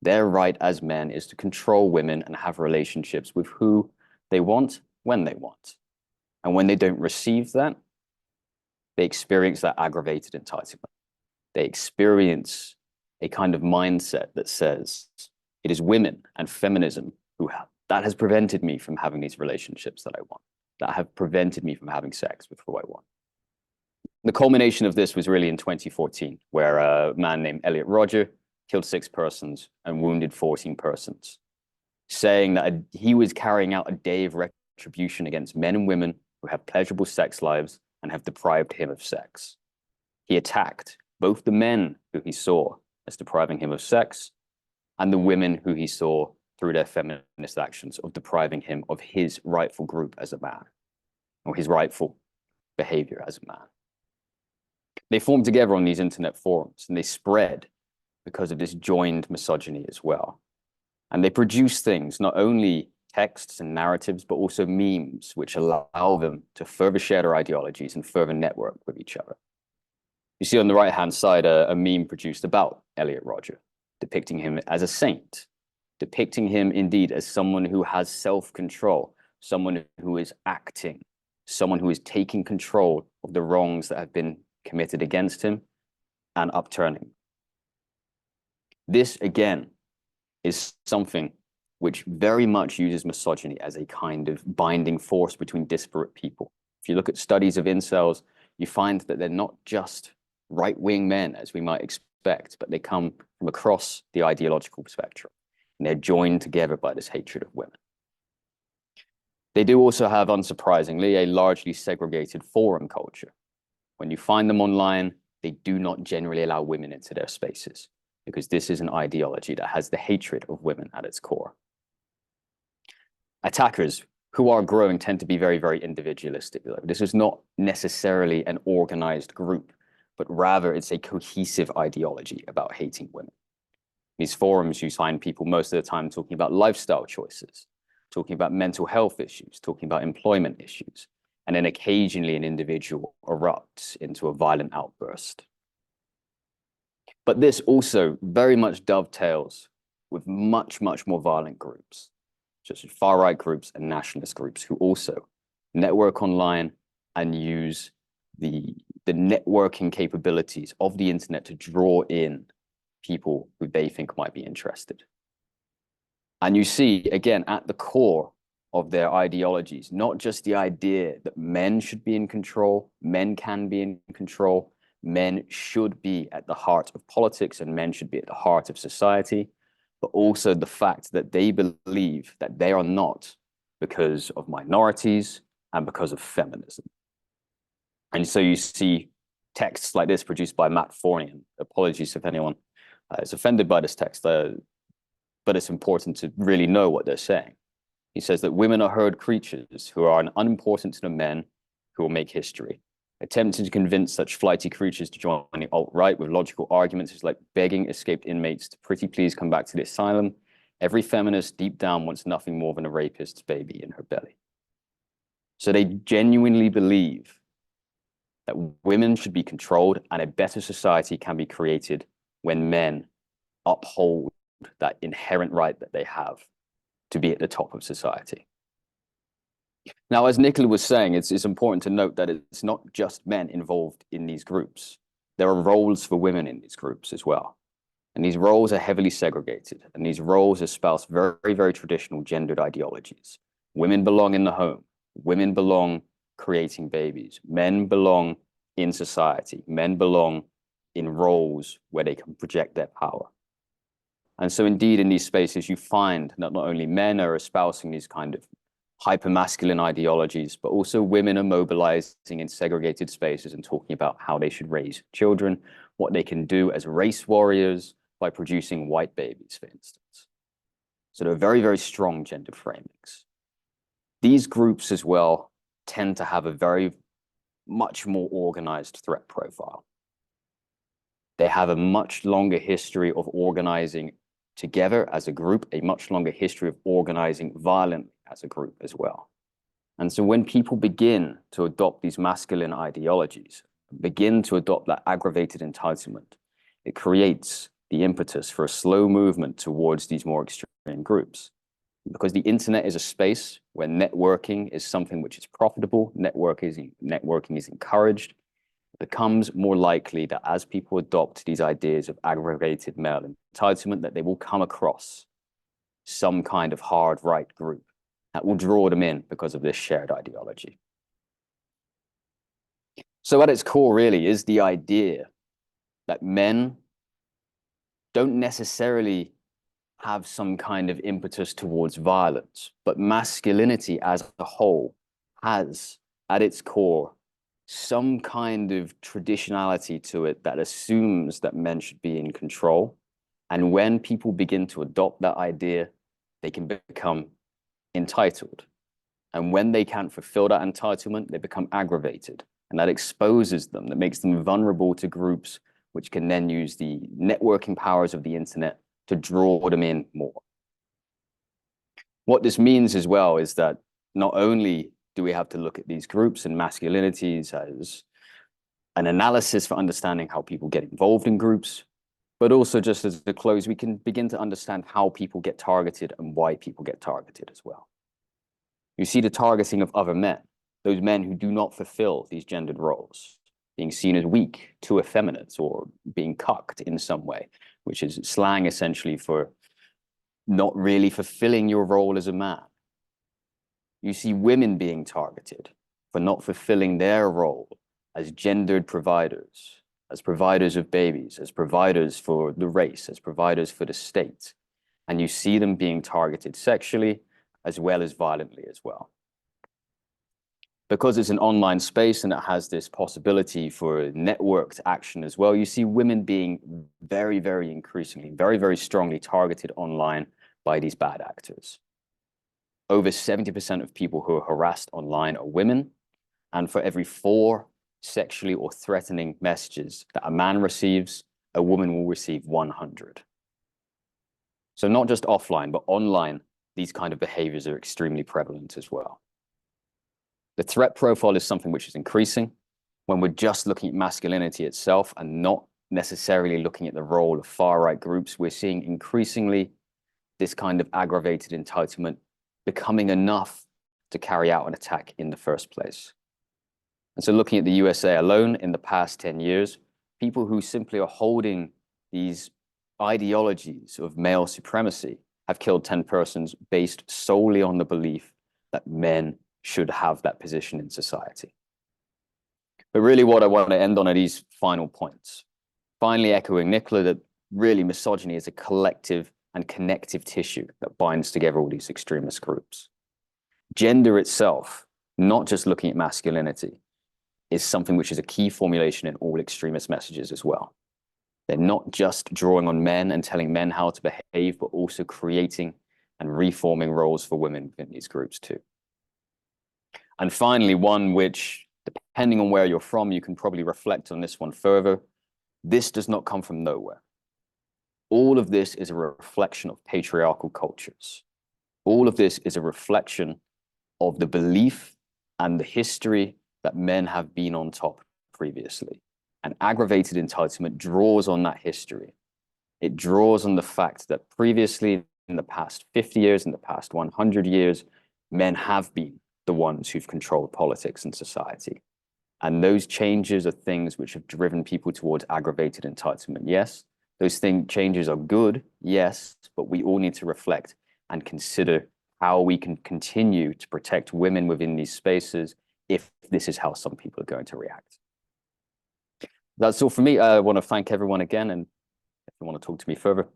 Their right as men is to control women and have relationships with who they want, when they want. And when they don't receive that, they experience that aggravated entitlement. They experience a kind of mindset that says, it is women and feminism that has prevented me from having these relationships that I want, that have prevented me from having sex with who I want. The culmination of this was really in 2014, where a man named Elliot Rodger killed 6 persons and wounded 14 persons, saying that he was carrying out a day of retribution against men and women who have pleasurable sex lives and have deprived him of sex. He attacked both the men who he saw as depriving him of sex and the women who he saw through their feminist actions of depriving him of his rightful group as a man, or his rightful behavior as a man. They form together on these internet forums, and they spread because of this joined misogyny as well. And they produce things, not only texts and narratives, but also memes, which allow them to further share their ideologies and further network with each other. You see on the right-hand side a meme produced about Elliot Rodger, depicting him as a saint, depicting him indeed as someone who has self-control, someone who is acting, someone who is taking control of the wrongs that have been committed against him and upturning. This, again, is something which very much uses misogyny as a kind of binding force between disparate people. If you look at studies of incels, you find that they're not just right-wing men, as we might expect, but they come from across the ideological spectrum, and they're joined together by this hatred of women. They do also have, unsurprisingly, a largely segregated forum culture. When you find them online, they do not generally allow women into their spaces, because this is an ideology that has the hatred of women at its core. Attackers who are growing tend to be very, very individualistic. This is not necessarily an organized group, but rather it's a cohesive ideology about hating women. These forums, you find people most of the time talking about lifestyle choices, talking about mental health issues, talking about employment issues, and then occasionally an individual erupts into a violent outburst. But this also very much dovetails with much, much more violent groups, such as far-right groups and nationalist groups, who also network online and use the networking capabilities of the internet to draw in people who they think might be interested. And you see, again, at the core of their ideologies, not just the idea that men should be in control, men can be in control, men should be at the heart of politics and men should be at the heart of society, but also the fact that they believe that they are not because of minorities and because of feminism. And so you see texts like this produced by Matt Forney, and apologies if anyone is offended by this text, but it's important to really know what they're saying. He says that women are herd creatures who are unimportant to the men who will make history. Attempting to convince such flighty creatures to join the alt-right with logical arguments is like begging escaped inmates to pretty please come back to the asylum. Every feminist deep down wants nothing more than a rapist's baby in her belly. So they genuinely believe that women should be controlled and a better society can be created when men uphold that inherent right that they have to be at the top of society. Now, as Nicola was saying, it's important to note that it's not just men involved in these groups. There are roles for women in these groups as well. And these roles are heavily segregated, and these roles espouse very, very traditional gendered ideologies. Women belong in the home. Women belong creating babies. Men belong in society. Men belong in roles where they can project their power. And so indeed, in these spaces, you find that not only men are espousing these kind of hypermasculine ideologies, but also women are mobilizing in segregated spaces and talking about how they should raise children, what they can do as race warriors by producing white babies, for instance. So there are very, very strong gendered framings. These groups as well tend to have a very much more organized threat profile. They have a much longer history of organizing together as a group, a much longer history of organizing violently as a group as well. And so when people begin to adopt these masculine ideologies, begin to adopt that aggravated entitlement, it creates the impetus for a slow movement towards these more extreme groups. Because the internet is a space where networking is something which is profitable, networking is encouraged, it becomes more likely that as people adopt these ideas of aggravated male entitlement, that they will come across some kind of hard right group that will draw them in because of this shared ideology. So at its core really is the idea that men don't necessarily have some kind of impetus towards violence, but masculinity as a whole has at its core some kind of traditionality to it that assumes that men should be in control. And when people begin to adopt that idea, they can become entitled. And when they can't fulfill that entitlement, they become aggravated. and that exposes them, that makes them vulnerable to groups which can then use the networking powers of the internet to draw them in more. What this means as well is that not only do we have to look at these groups and masculinities as an analysis for understanding how people get involved in groups, but also just as a close, we can begin to understand how people get targeted and why people get targeted as well. You see the targeting of other men, those men who do not fulfill these gendered roles, being seen as weak, too effeminate, or being cucked in some way, which is slang essentially for not really fulfilling your role as a man. You see women being targeted for not fulfilling their role as gendered providers, as providers of babies, as providers for the race, as providers for the state. And you see them being targeted sexually as well as violently as well. Because it's an online space and it has this possibility for networked action as well, you see women being very, very increasingly, very, very strongly targeted online by these bad actors. Over 70% of people who are harassed online are women, and for every 4 sexually or threatening messages that a man receives, a woman will receive 100. So not just offline, but online, these kind of behaviors are extremely prevalent as well. The threat profile is something which is increasing when we're just looking at masculinity itself and not necessarily looking at the role of far-right groups. We're seeing increasingly this kind of aggravated entitlement becoming enough to carry out an attack in the first place. And so looking at the USA alone, in the past 10 years, people who simply are holding these ideologies of male supremacy have killed 10 persons based solely on the belief that men should have that position in society. But really what I want to end on are these final points. Finally, echoing Nicola, that really misogyny is a collective and connective tissue that binds together all these extremist groups. Gender itself, not just looking at masculinity, is something which is a key formulation in all extremist messages as well. They're not just drawing on men and telling men how to behave, but also creating and reforming roles for women within these groups too. And finally, one which, depending on where you're from, you can probably reflect on this one further. This does not come from nowhere. All of this is a reflection of patriarchal cultures. All of this is a reflection of the belief and the history that men have been on top previously. And aggravated entitlement draws on that history. It draws on the fact that previously, in the past 50 years, in the past 100 years, men have been the ones who've controlled politics and society. And those changes are things which have driven people towards aggravated entitlement. Yes, those changes are good, yes, but we all need to reflect and consider how we can continue to protect women within these spaces if this is how some people are going to react. That's all for me. I want to thank everyone again, and if you want to talk to me further,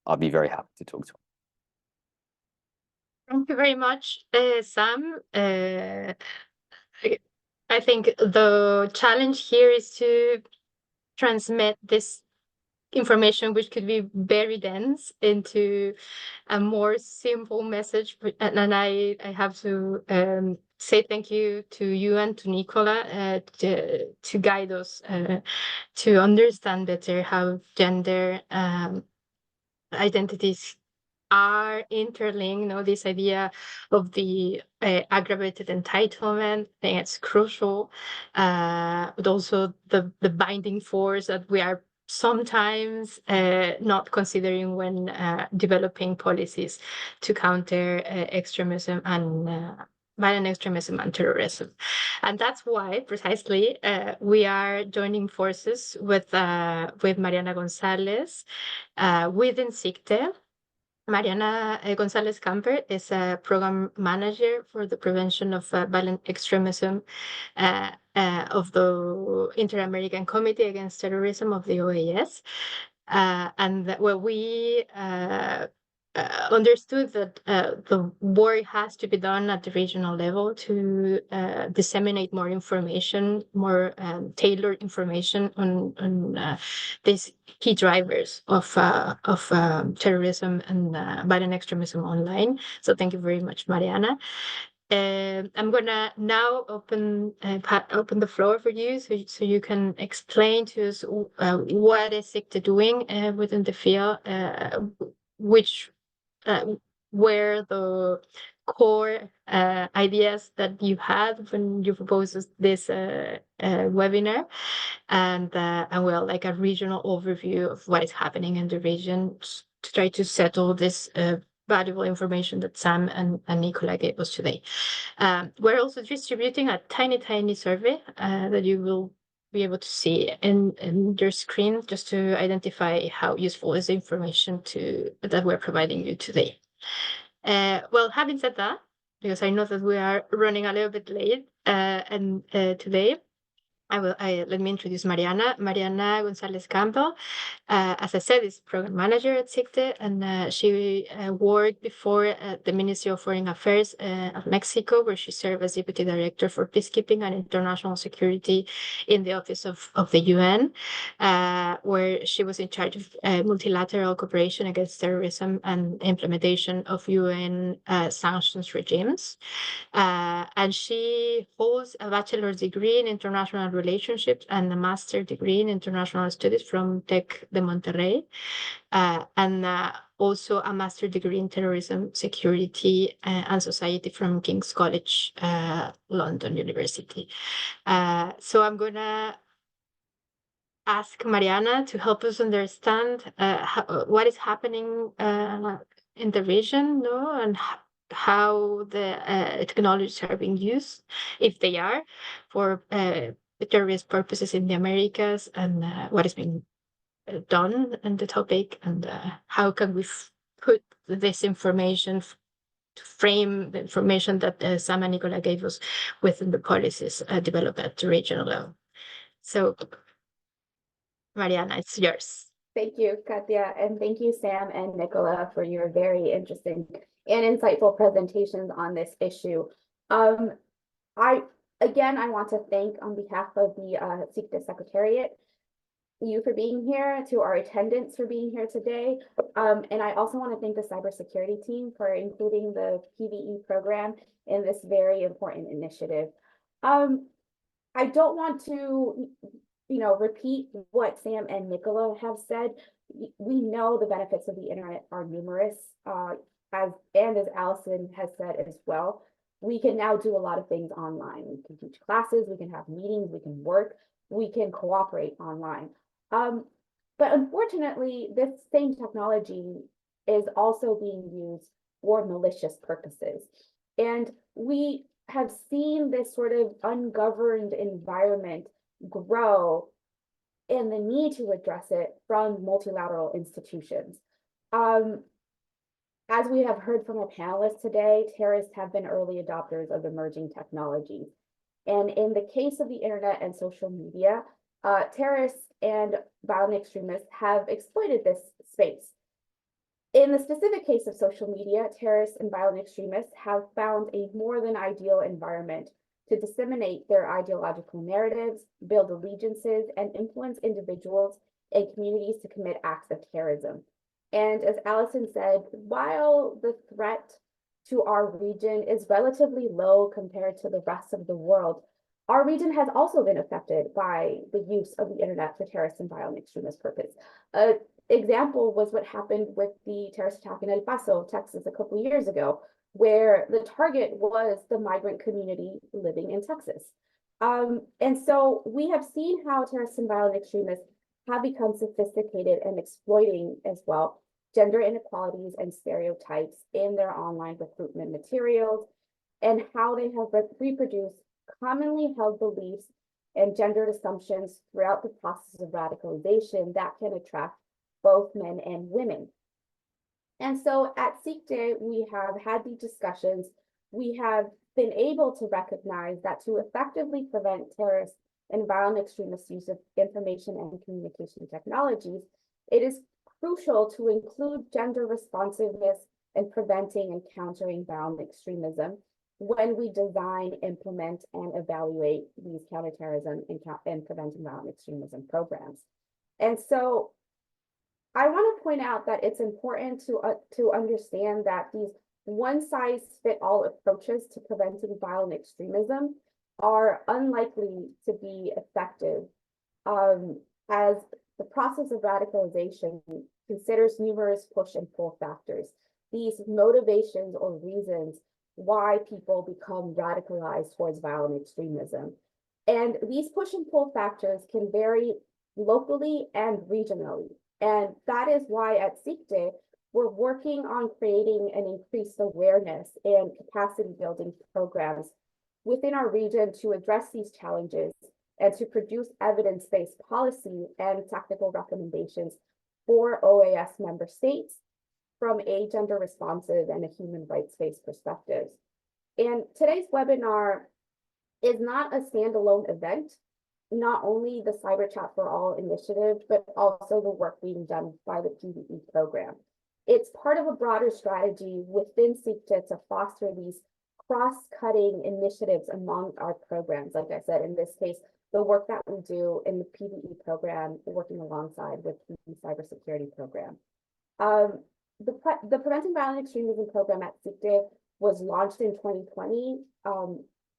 I'll be very happy to talk to you. Thank you very much, Sam. I think the challenge here is to transmit this information, which could be very dense, into a more simple message. And I have to say thank you to you and to Nicola to guide us to understand better how gender identities are interlinked. This idea of the aggravated entitlement, I think it's crucial, but also the binding force that we are sometimes not considering when developing policies to counter extremism and violent extremism and terrorism. And that's why precisely we are joining forces with Mariana Gonzalez within SICTE. Mariana Gonzalez Camper is a program manager for the prevention of violent extremism of the Inter-American Committee Against Terrorism of the OAS. And where we understood that the work has to be done at the regional level to disseminate more information, more tailored information on these key drivers of terrorism and violent extremism online. So thank you very much, Mariana. I'm gonna now open the floor for you, so you can explain to us what is SIGTE doing within the field, which were the core ideas that you had when you proposed this webinar, and well, like a regional overview of what is happening in the region to try to settle this valuable information that Sam and Nicola gave us today. We're also distributing a tiny survey that you will be able to see in your screen, just to identify how useful is the information that we're providing you today. Well, having said that, because I know that we are running a little bit late, and today let me introduce Mariana González Campbell. As I said, is program manager at SIGTE, and she worked before at the Ministry of Foreign Affairs of Mexico, where she served as Deputy Director for Peacekeeping and International Security in the Office of the UN, where she was in charge of multilateral cooperation against terrorism and implementation of UN sanctions regimes. And she holds a bachelor's degree in international relationships and a master's degree in international studies from Tec de Monterrey, and also a master's degree in terrorism, security, and society from King's College, London University. So I'm gonna ask Mariana to help us understand what is happening in the region, no, and how the technologies are being used, if they are, for terrorist purposes in the Americas, and what is being done on the topic, and how can we put this information to frame the information that Sam and Nicola gave us within the policies developed at the regional level. So, Mariana, it's yours. Thank you, Katia, and thank you, Sam and Nicola, for your very interesting and insightful presentations on this issue. I want to thank, on behalf of the SIGTE Secretariat, you for being here, to our attendants for being here today, and I also want to thank the cybersecurity team for including the PVE program in this very important initiative. I don't want to repeat what Sam and Nicola have said. We know the benefits of the internet are numerous, as Allison has said as well. We can now do a lot of things online. We can teach classes, we can have meetings, we can work, we can cooperate online. But unfortunately, this same technology is also being used for malicious purposes. And we have seen this sort of ungoverned environment grow, and the need to address it from multilateral institutions. As we have heard from our panelists today, terrorists have been early adopters of emerging technologies. And in the case of the internet and social media, terrorists and violent extremists have exploited this space. In the specific case of social media, terrorists and violent extremists have found a more than ideal environment to disseminate their ideological narratives, build allegiances, and influence individuals and communities to commit acts of terrorism. And as Allison said, while the threat to our region is relatively low compared to the rest of the world, our region has also been affected by the use of the internet for terrorist and violent extremist purpose. An example was what happened with the terrorist attack in El Paso, Texas, a couple of years ago, where the target was the migrant community living in Texas. And so we have seen how terrorists and violent extremists have become sophisticated and exploiting as well gender inequalities and stereotypes in their online recruitment materials, and how they have reproduced commonly held beliefs and gendered assumptions throughout the process of radicalization that can attract both men and women. And so at SIGTE, we have had these discussions. We have been able to recognize that to effectively prevent terrorist and violent extremist use of information and communication technologies, it is crucial to include gender responsiveness in preventing and countering violent extremism when we design, implement, and evaluate these counterterrorism and preventing violent extremism programs. And so I want to point out that it's important to understand that these one-size-fit-all approaches to preventing violent extremism are unlikely to be effective, as the process of radicalization considers numerous push and pull factors. These motivations or reasons why people become radicalized towards violent extremism. And these push and pull factors can vary locally and regionally. And that is why at SICTE, we're working on creating an increased awareness and capacity building programs within our region to address these challenges and to produce evidence-based policy and technical recommendations for OAS member states from a gender responsive and a human rights-based perspectives. And today's webinar is not a standalone event, not only the Cyber Chat for All initiative, but also the work being done by the PVE program. It's part of a broader strategy within SICTE to foster these cross-cutting initiatives among our programs. Like I said, in this case, the work that we do in the PVE program, working alongside with the cybersecurity program. The Preventing Violent Extremism program at SICTE was launched in 2020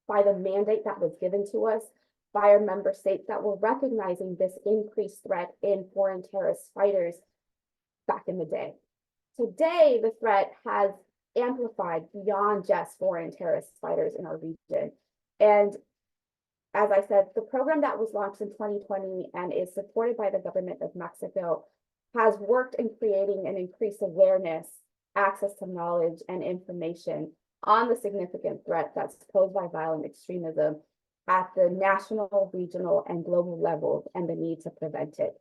by the mandate that was given to us by our member states that were recognizing this increased threat in foreign terrorist fighters back in the day. Today, the threat has amplified beyond just foreign terrorist fighters in our region. And as I said, the program that was launched in 2020 and is supported by the government of Mexico has worked in creating an increased awareness, access to knowledge and information on the significant threat that's posed by violent extremism at the national, regional, and global levels and the need to prevent it.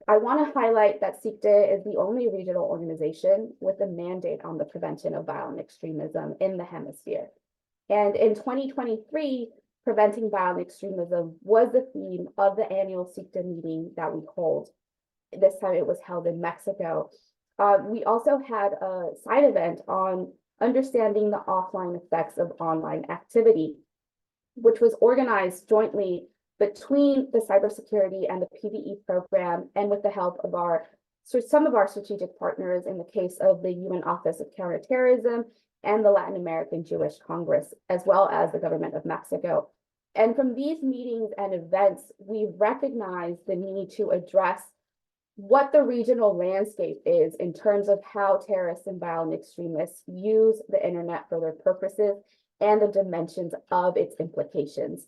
I want to highlight that SICTE is the only regional organization with a mandate on the prevention of violent extremism in the hemisphere. And in 2023, preventing violent extremism was the theme of the annual SICTE meeting that we hold. This time it was held in Mexico. We also had a side event on understanding the offline effects of online activity, which was organized jointly between the cybersecurity and the PVE program, and with the help of some of our strategic partners in the case of the UN Office of Counterterrorism and the Latin American Jewish Congress, as well as the government of Mexico. And from these meetings and events, we recognize the need to address what the regional landscape is in terms of how terrorists and violent extremists use the internet for their purposes and the dimensions of its implications.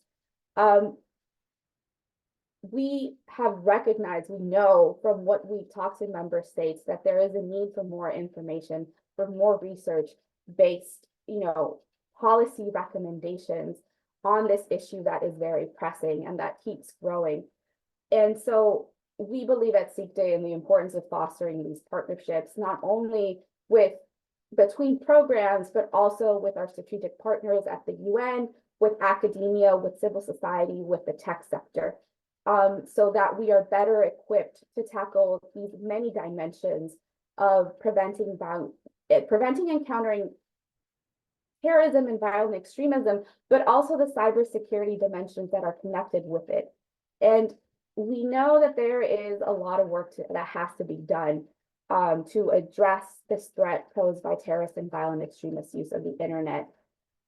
We have recognized, we know from what we've talked to member states, that there is a need for more information, for more research-based, policy recommendations on this issue that is very pressing and that keeps growing. And so we believe at SICTE in the importance of fostering these partnerships, not only between programs, but also with our strategic partners at the UN, with academia, with civil society, with the tech sector, so that we are better equipped to tackle these many dimensions of preventing and countering terrorism and violent extremism, but also the cybersecurity dimensions that are connected with it. And we know that there is a lot of work that has to be done to address this threat posed by terrorist and violent extremist use of the internet.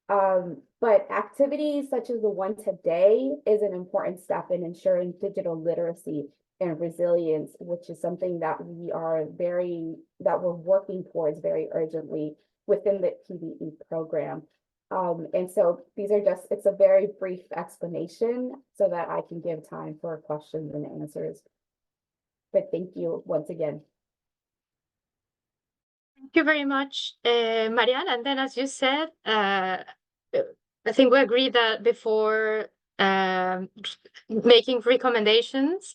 But activities such as the one today is an important step in ensuring digital literacy and resilience, which is something that we're working towards very urgently within the PVE program. And so it's a very brief explanation so that I can give time for questions and answers. But thank you once again. Thank you very much, Marianne. And then, as you said, I think we agreed that before making recommendations,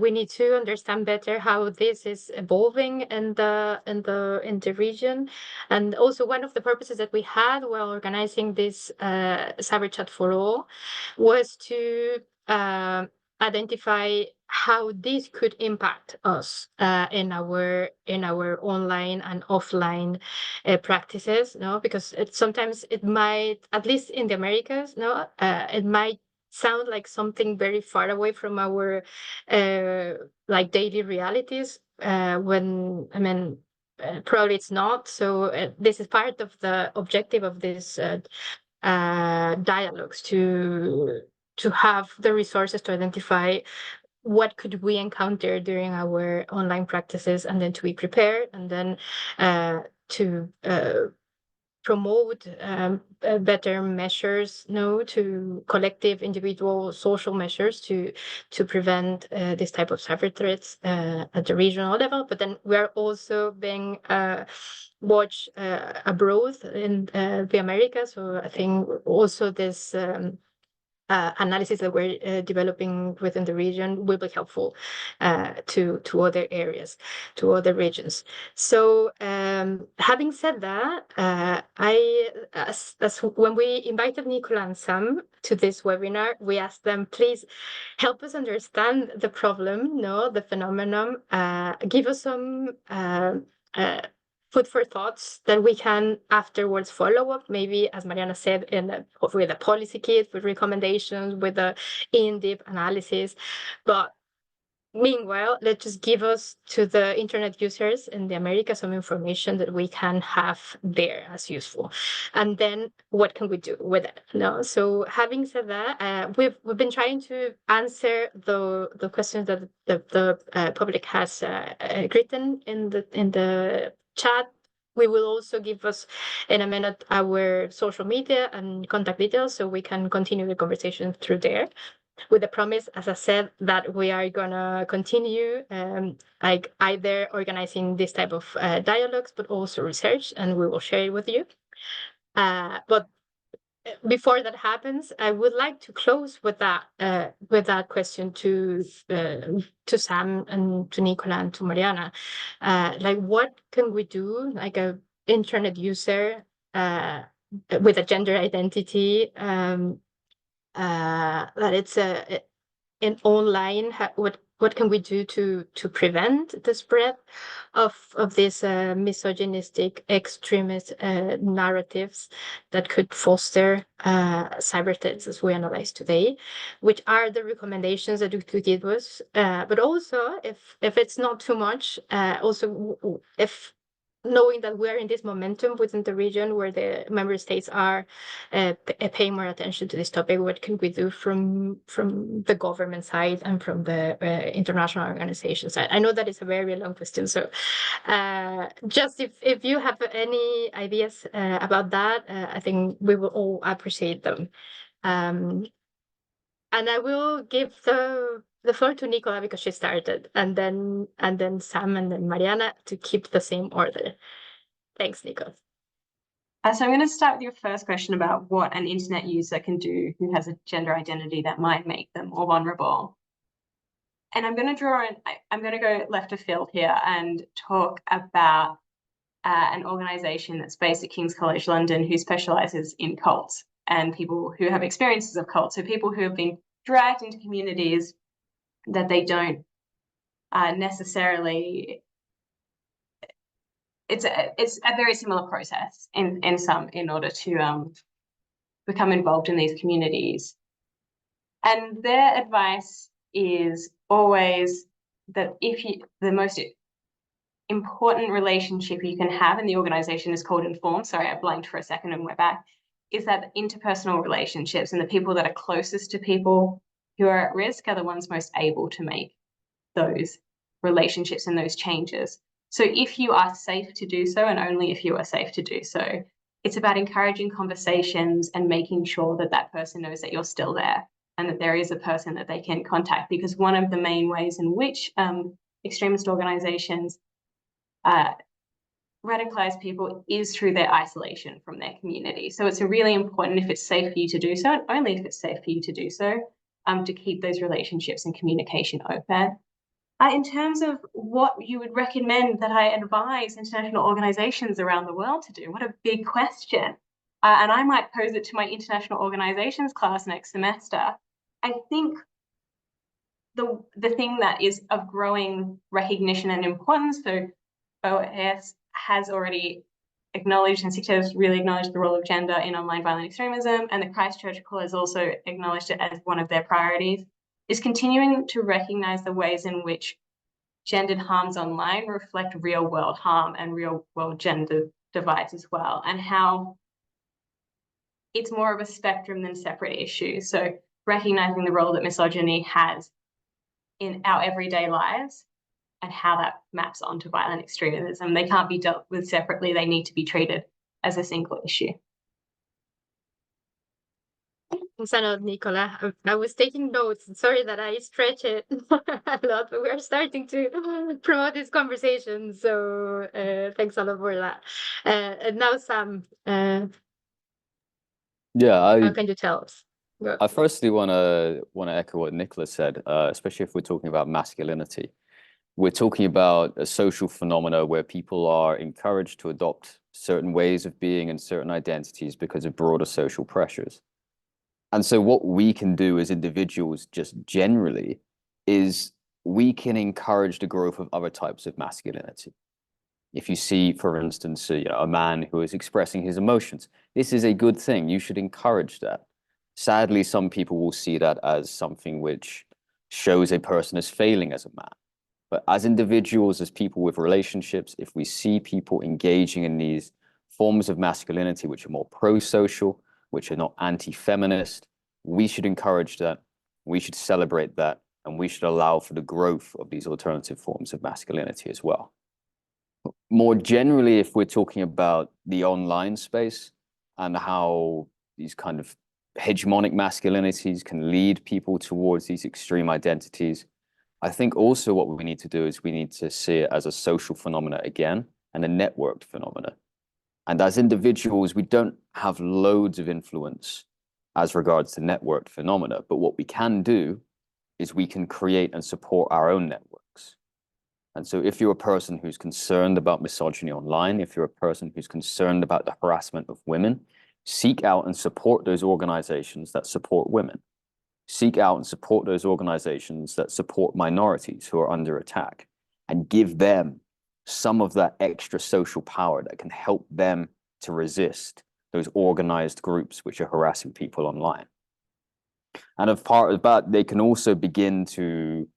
we need to understand better how this is evolving in the region. And also, one of the purposes that we had while organizing this Cyber Chat for All was to identify how this could impact us in our online and offline practices, because sometimes it might, at least in the Americas, it might sound like something very far away from our daily realities. probably it's not. So this is part of the objective of this dialogues to have the resources to identify what could we encounter during our online practices, and then to be prepared, and then to promote better measures, to collective, individual, social measures to prevent this type of cyber threats at the regional level. But then we are also being watched abroad in the Americas. So I think also this analysis that we're developing within the region will be helpful to other areas, to other regions. So having said that, as when we invited Nicola and Sam to this webinar, we asked them, please help us understand the problem, the phenomenon, give us some food for thoughts that we can afterwards follow up, maybe, as Mariana said, with a policy kit, with recommendations, with a in-depth analysis. But meanwhile, let's just give us to the internet users in the Americas some information that we can have there as useful. And then what can we do with it? So having said that, we've been trying to answer the questions that the public has written in the chat. We will also give us in a minute our social media and contact details so we can continue the conversation through there, with the promise, as I said, that we are gonna continue like either organizing this type of dialogues, but also research, and we will share it with you. But before that happens, I would like to close with that question to Sam and to Nicola and to Mariana. Like, what can we do, like a internet user with a gender identity? That it's in online. What can we do to prevent the spread of these misogynistic, extremist narratives that could foster cyber threats as we analyze today? Which are the recommendations that you could give us? But also, if it's not too much, also if knowing that we're in this momentum within the region where the member states are paying more attention to this topic, what can we do from the government side and from the international organization side? I know that it's a very long question, so just if you have any ideas about that, I think we will all appreciate them. And I will give the floor to Nicola because she started, and then Sam, and then Mariana, to keep the same order. Thanks, Nicola. So I'm going to start with your first question about what an internet user can do who has a gender identity that might make them more vulnerable. And I'm going to go left of field here and talk about an organization that's based at King's College London who specializes in cults and people who have experiences of cults. So people who have been dragged into communities that they don't necessarily. It's a very similar process in order to become involved in these communities. And their advice is always that the most important relationship you can have in the organization is called inform. Sorry, I blanked for a second and we're back. Is that interpersonal relationships and the people that are closest to people who are at risk are the ones most able to make those relationships and those changes. So if you are safe to do so, and only if you are safe to do so, it's about encouraging conversations and making sure that that person knows that you're still there and that there is a person that they can contact. Because one of the main ways in which extremist organizations radicalize people is through their isolation from their community. So it's really important, if it's safe for you to do so, and only if it's safe for you to do so, to keep those relationships and communication open. In terms of what you would recommend that I advise international organizations around the world to do, what a big question. And I might pose it to my international organizations class next semester. I think the thing that is of growing recognition and importance, so OAS has already acknowledged, and SICTA has really acknowledged the role of gender in online violent extremism, and the Christchurch Call has also acknowledged it as one of their priorities, is continuing to recognize the ways in which gendered harms online reflect real world harm and real world gender divides as well, and how it's more of a spectrum than separate issues. So recognizing the role that misogyny has in our everyday lives and how that maps onto violent extremism. They can't be dealt with separately. They need to be treated as a single issue. Thanks a lot, Nicola. I was taking notes. Sorry that I stretch it a lot, but we're starting to promote this conversation. So thanks a lot for that. And now, Sam, Yeah, how can you tell us? Go. I firstly want to echo what Nicola said, especially if we're talking about masculinity. We're talking about a social phenomena where people are encouraged to adopt certain ways of being and certain identities because of broader social pressures. And so what we can do as individuals just generally is we can encourage the growth of other types of masculinity. If you see, for instance, a man who is expressing his emotions, this is a good thing. You should encourage that. Sadly, some people will see that as something which shows a person as failing as a man. But as individuals, as people with relationships, if we see people engaging in these forms of masculinity, which are more pro-social, which are not anti-feminist, we should encourage that, we should celebrate that, and we should allow for the growth of these alternative forms of masculinity as well. More generally, if we're talking about the online space and how these kind of hegemonic masculinities can lead people towards these extreme identities, I think also what we need to do is we need to see it as a social phenomena again and a networked phenomena. And as individuals, we don't have loads of influence as regards to networked phenomena, but what we can do is we can create and support our own networks. And so if you're a person who's concerned about misogyny online, if you're a person who's concerned about the harassment of women, seek out and support those organizations that support women. Seek out and support those organizations that support minorities who are under attack, and give them some of that extra social power that can help them to resist those organized groups which are harassing people online. And as part of that, they can also begin to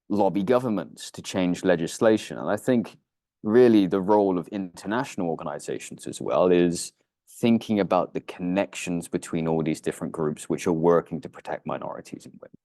lobby governments to change legislation. And I think really the role of international organizations as well is thinking about the connections between all these different groups which are working to protect minorities and women.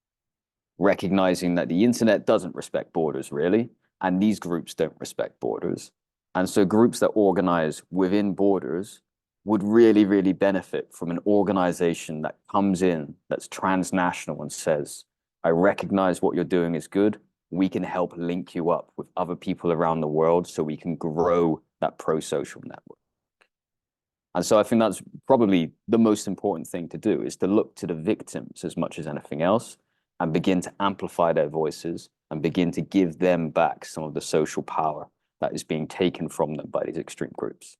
Recognizing that the internet doesn't respect borders really, and these groups don't respect borders. And so groups that organize within borders would really, really benefit from an organization that comes in, that's transnational and says, I recognize what you're doing is good. We can help link you up with other people around the world so we can grow that pro-social network. And so I think that's probably the most important thing to do, is to look to the victims as much as anything else and begin to amplify their voices and begin to give them back some of the social power that is being taken from them by these extreme groups.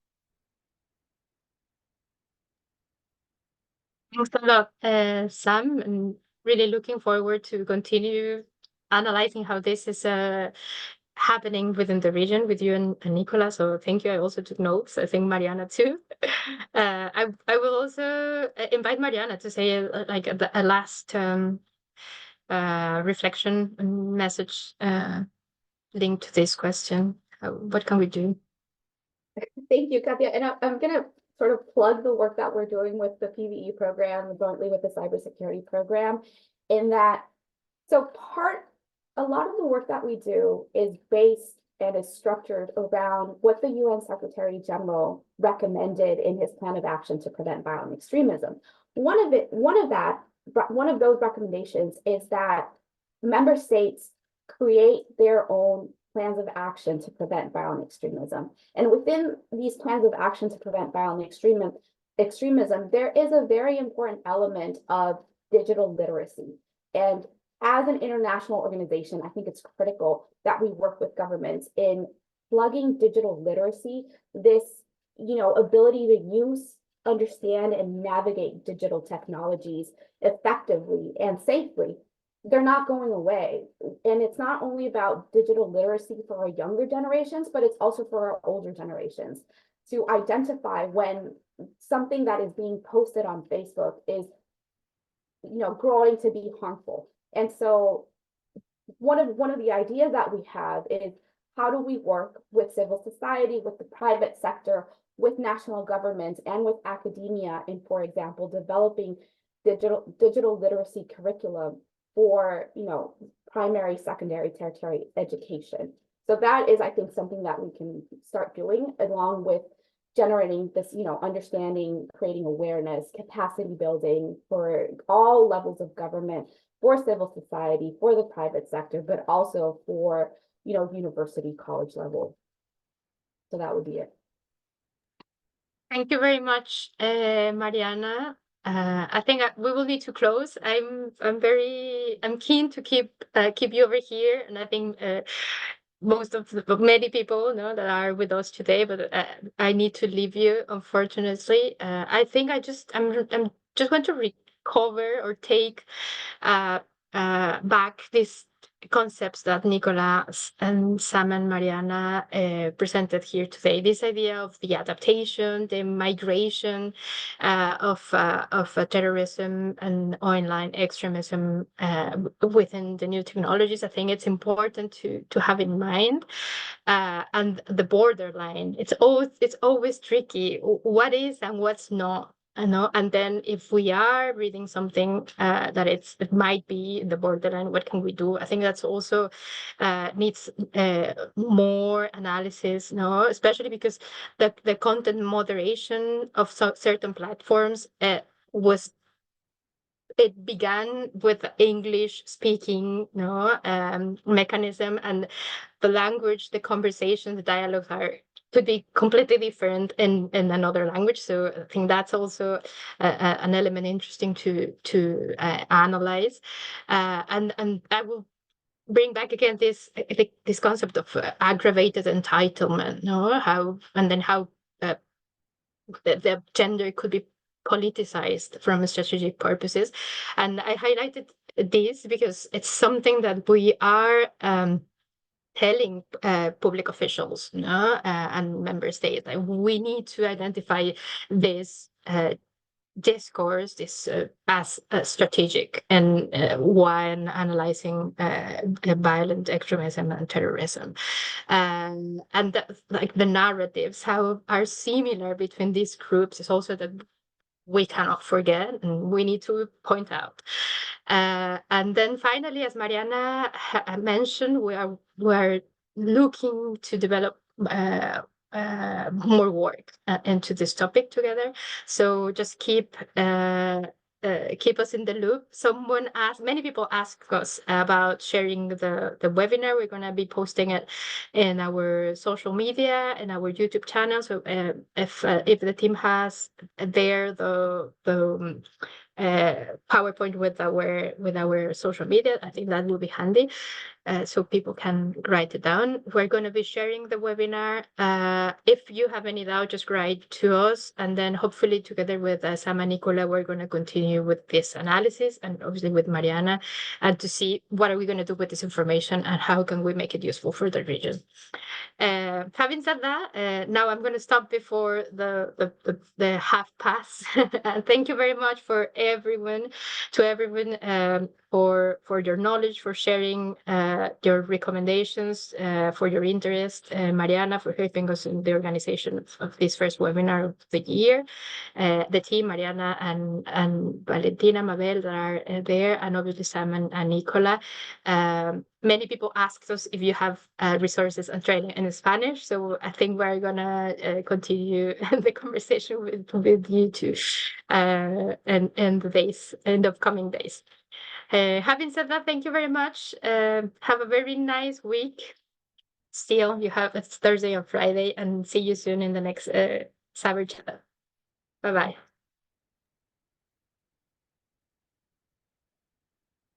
Thanks a lot, Sam, and really looking forward to continue analyzing how this is happening within the region with you and Nicola. So thank you. I also took notes. I think Mariana too. I will also invite Mariana to say a last reflection and message linked to this question. What can we do? Thank you, Katya. And I'm going to sort of plug the work that we're doing with the PVE program, jointly with the cybersecurity program, in that, a lot of the work that we do is based and is structured around what the UN Secretary General recommended in his plan of action to prevent violent extremism. One of those recommendations is that member states create their own plans of action to prevent violent extremism. And within these plans of action to prevent violent extremism, there is a very important element of digital literacy. And as an international organization, I think it's critical that we work with governments in plugging digital literacy, this ability to use, understand, and navigate digital technologies effectively and safely. They're not going away. And it's not only about digital literacy for our younger generations, but it's also for our older generations to identify when something that is being posted on Facebook is growing to be harmful. And so one of the ideas that we have is, how do we work with civil society, with the private sector, with national governments, and with academia in, for example, developing digital literacy curriculum for, primary, secondary, tertiary education. So that is, I think, something that we can start doing, along with generating this, understanding, creating awareness, capacity building for all levels of government, for civil society, for the private sector, but also for, university, college level. So that would be it. Thank you very much, Mariana. I think we will need to close. I'm keen to keep you over here, and I think many people know that are with us today, but I need to leave you, unfortunately. I think I'm just going to recover or take back these concepts that Nicolas and Sam and Mariana presented here today. This idea of the adaptation, the migration of terrorism and online extremism within the new technologies. I think it's important to have in mind. And the borderline, it's always tricky. What is and what's not? And then if we are reading something that it might be in the borderline, what can we do? I think that's also needs more analysis, especially because the content moderation of certain platforms it began with English speaking mechanism, and the language, the conversation, the dialogues could be completely different in another language. So I think that's also an element interesting to analyze. And I will bring back again this concept of aggravated entitlement, how the gender could be politicized from strategic purposes. And I highlighted this because it's something that we are telling public officials and member states that we need to identify this discourse as strategic and when analyzing violent extremism and terrorism, and like the narratives how are similar between these groups is also that we cannot forget and we need to point out. And then finally, as Mariana mentioned, we are looking to develop more work into this topic together. So just keep us in the loop. Many people ask us about sharing the webinar. We're going to be posting it in our social media and our YouTube channel. So if the team has there the PowerPoint with our social media, I think that will be handy. So people can write it down. We're going to be sharing the webinar. If you have any doubt, just write to us. And then hopefully together with Sam and Nicola, we're going to continue with this analysis and obviously with Mariana and to see what are we going to do with this information and how can we make it useful for the region. Having said that, now I'm going to stop before the half past. And thank you very much for everyone for your knowledge, for sharing your recommendations, for your interest, Mariana, for helping us in the organization of this first webinar of the year, the team, Mariana and Valentina, Mabel, that are there, and obviously Sam and Nicola. Many people asked us if you have resources and training in Spanish, so I think we're gonna continue the conversation with you too, and in the upcoming days. Having said that, thank you very much. Have a very nice week. Still, it's Thursday and Friday, and see you soon in the next Cyber Chat. Bye bye.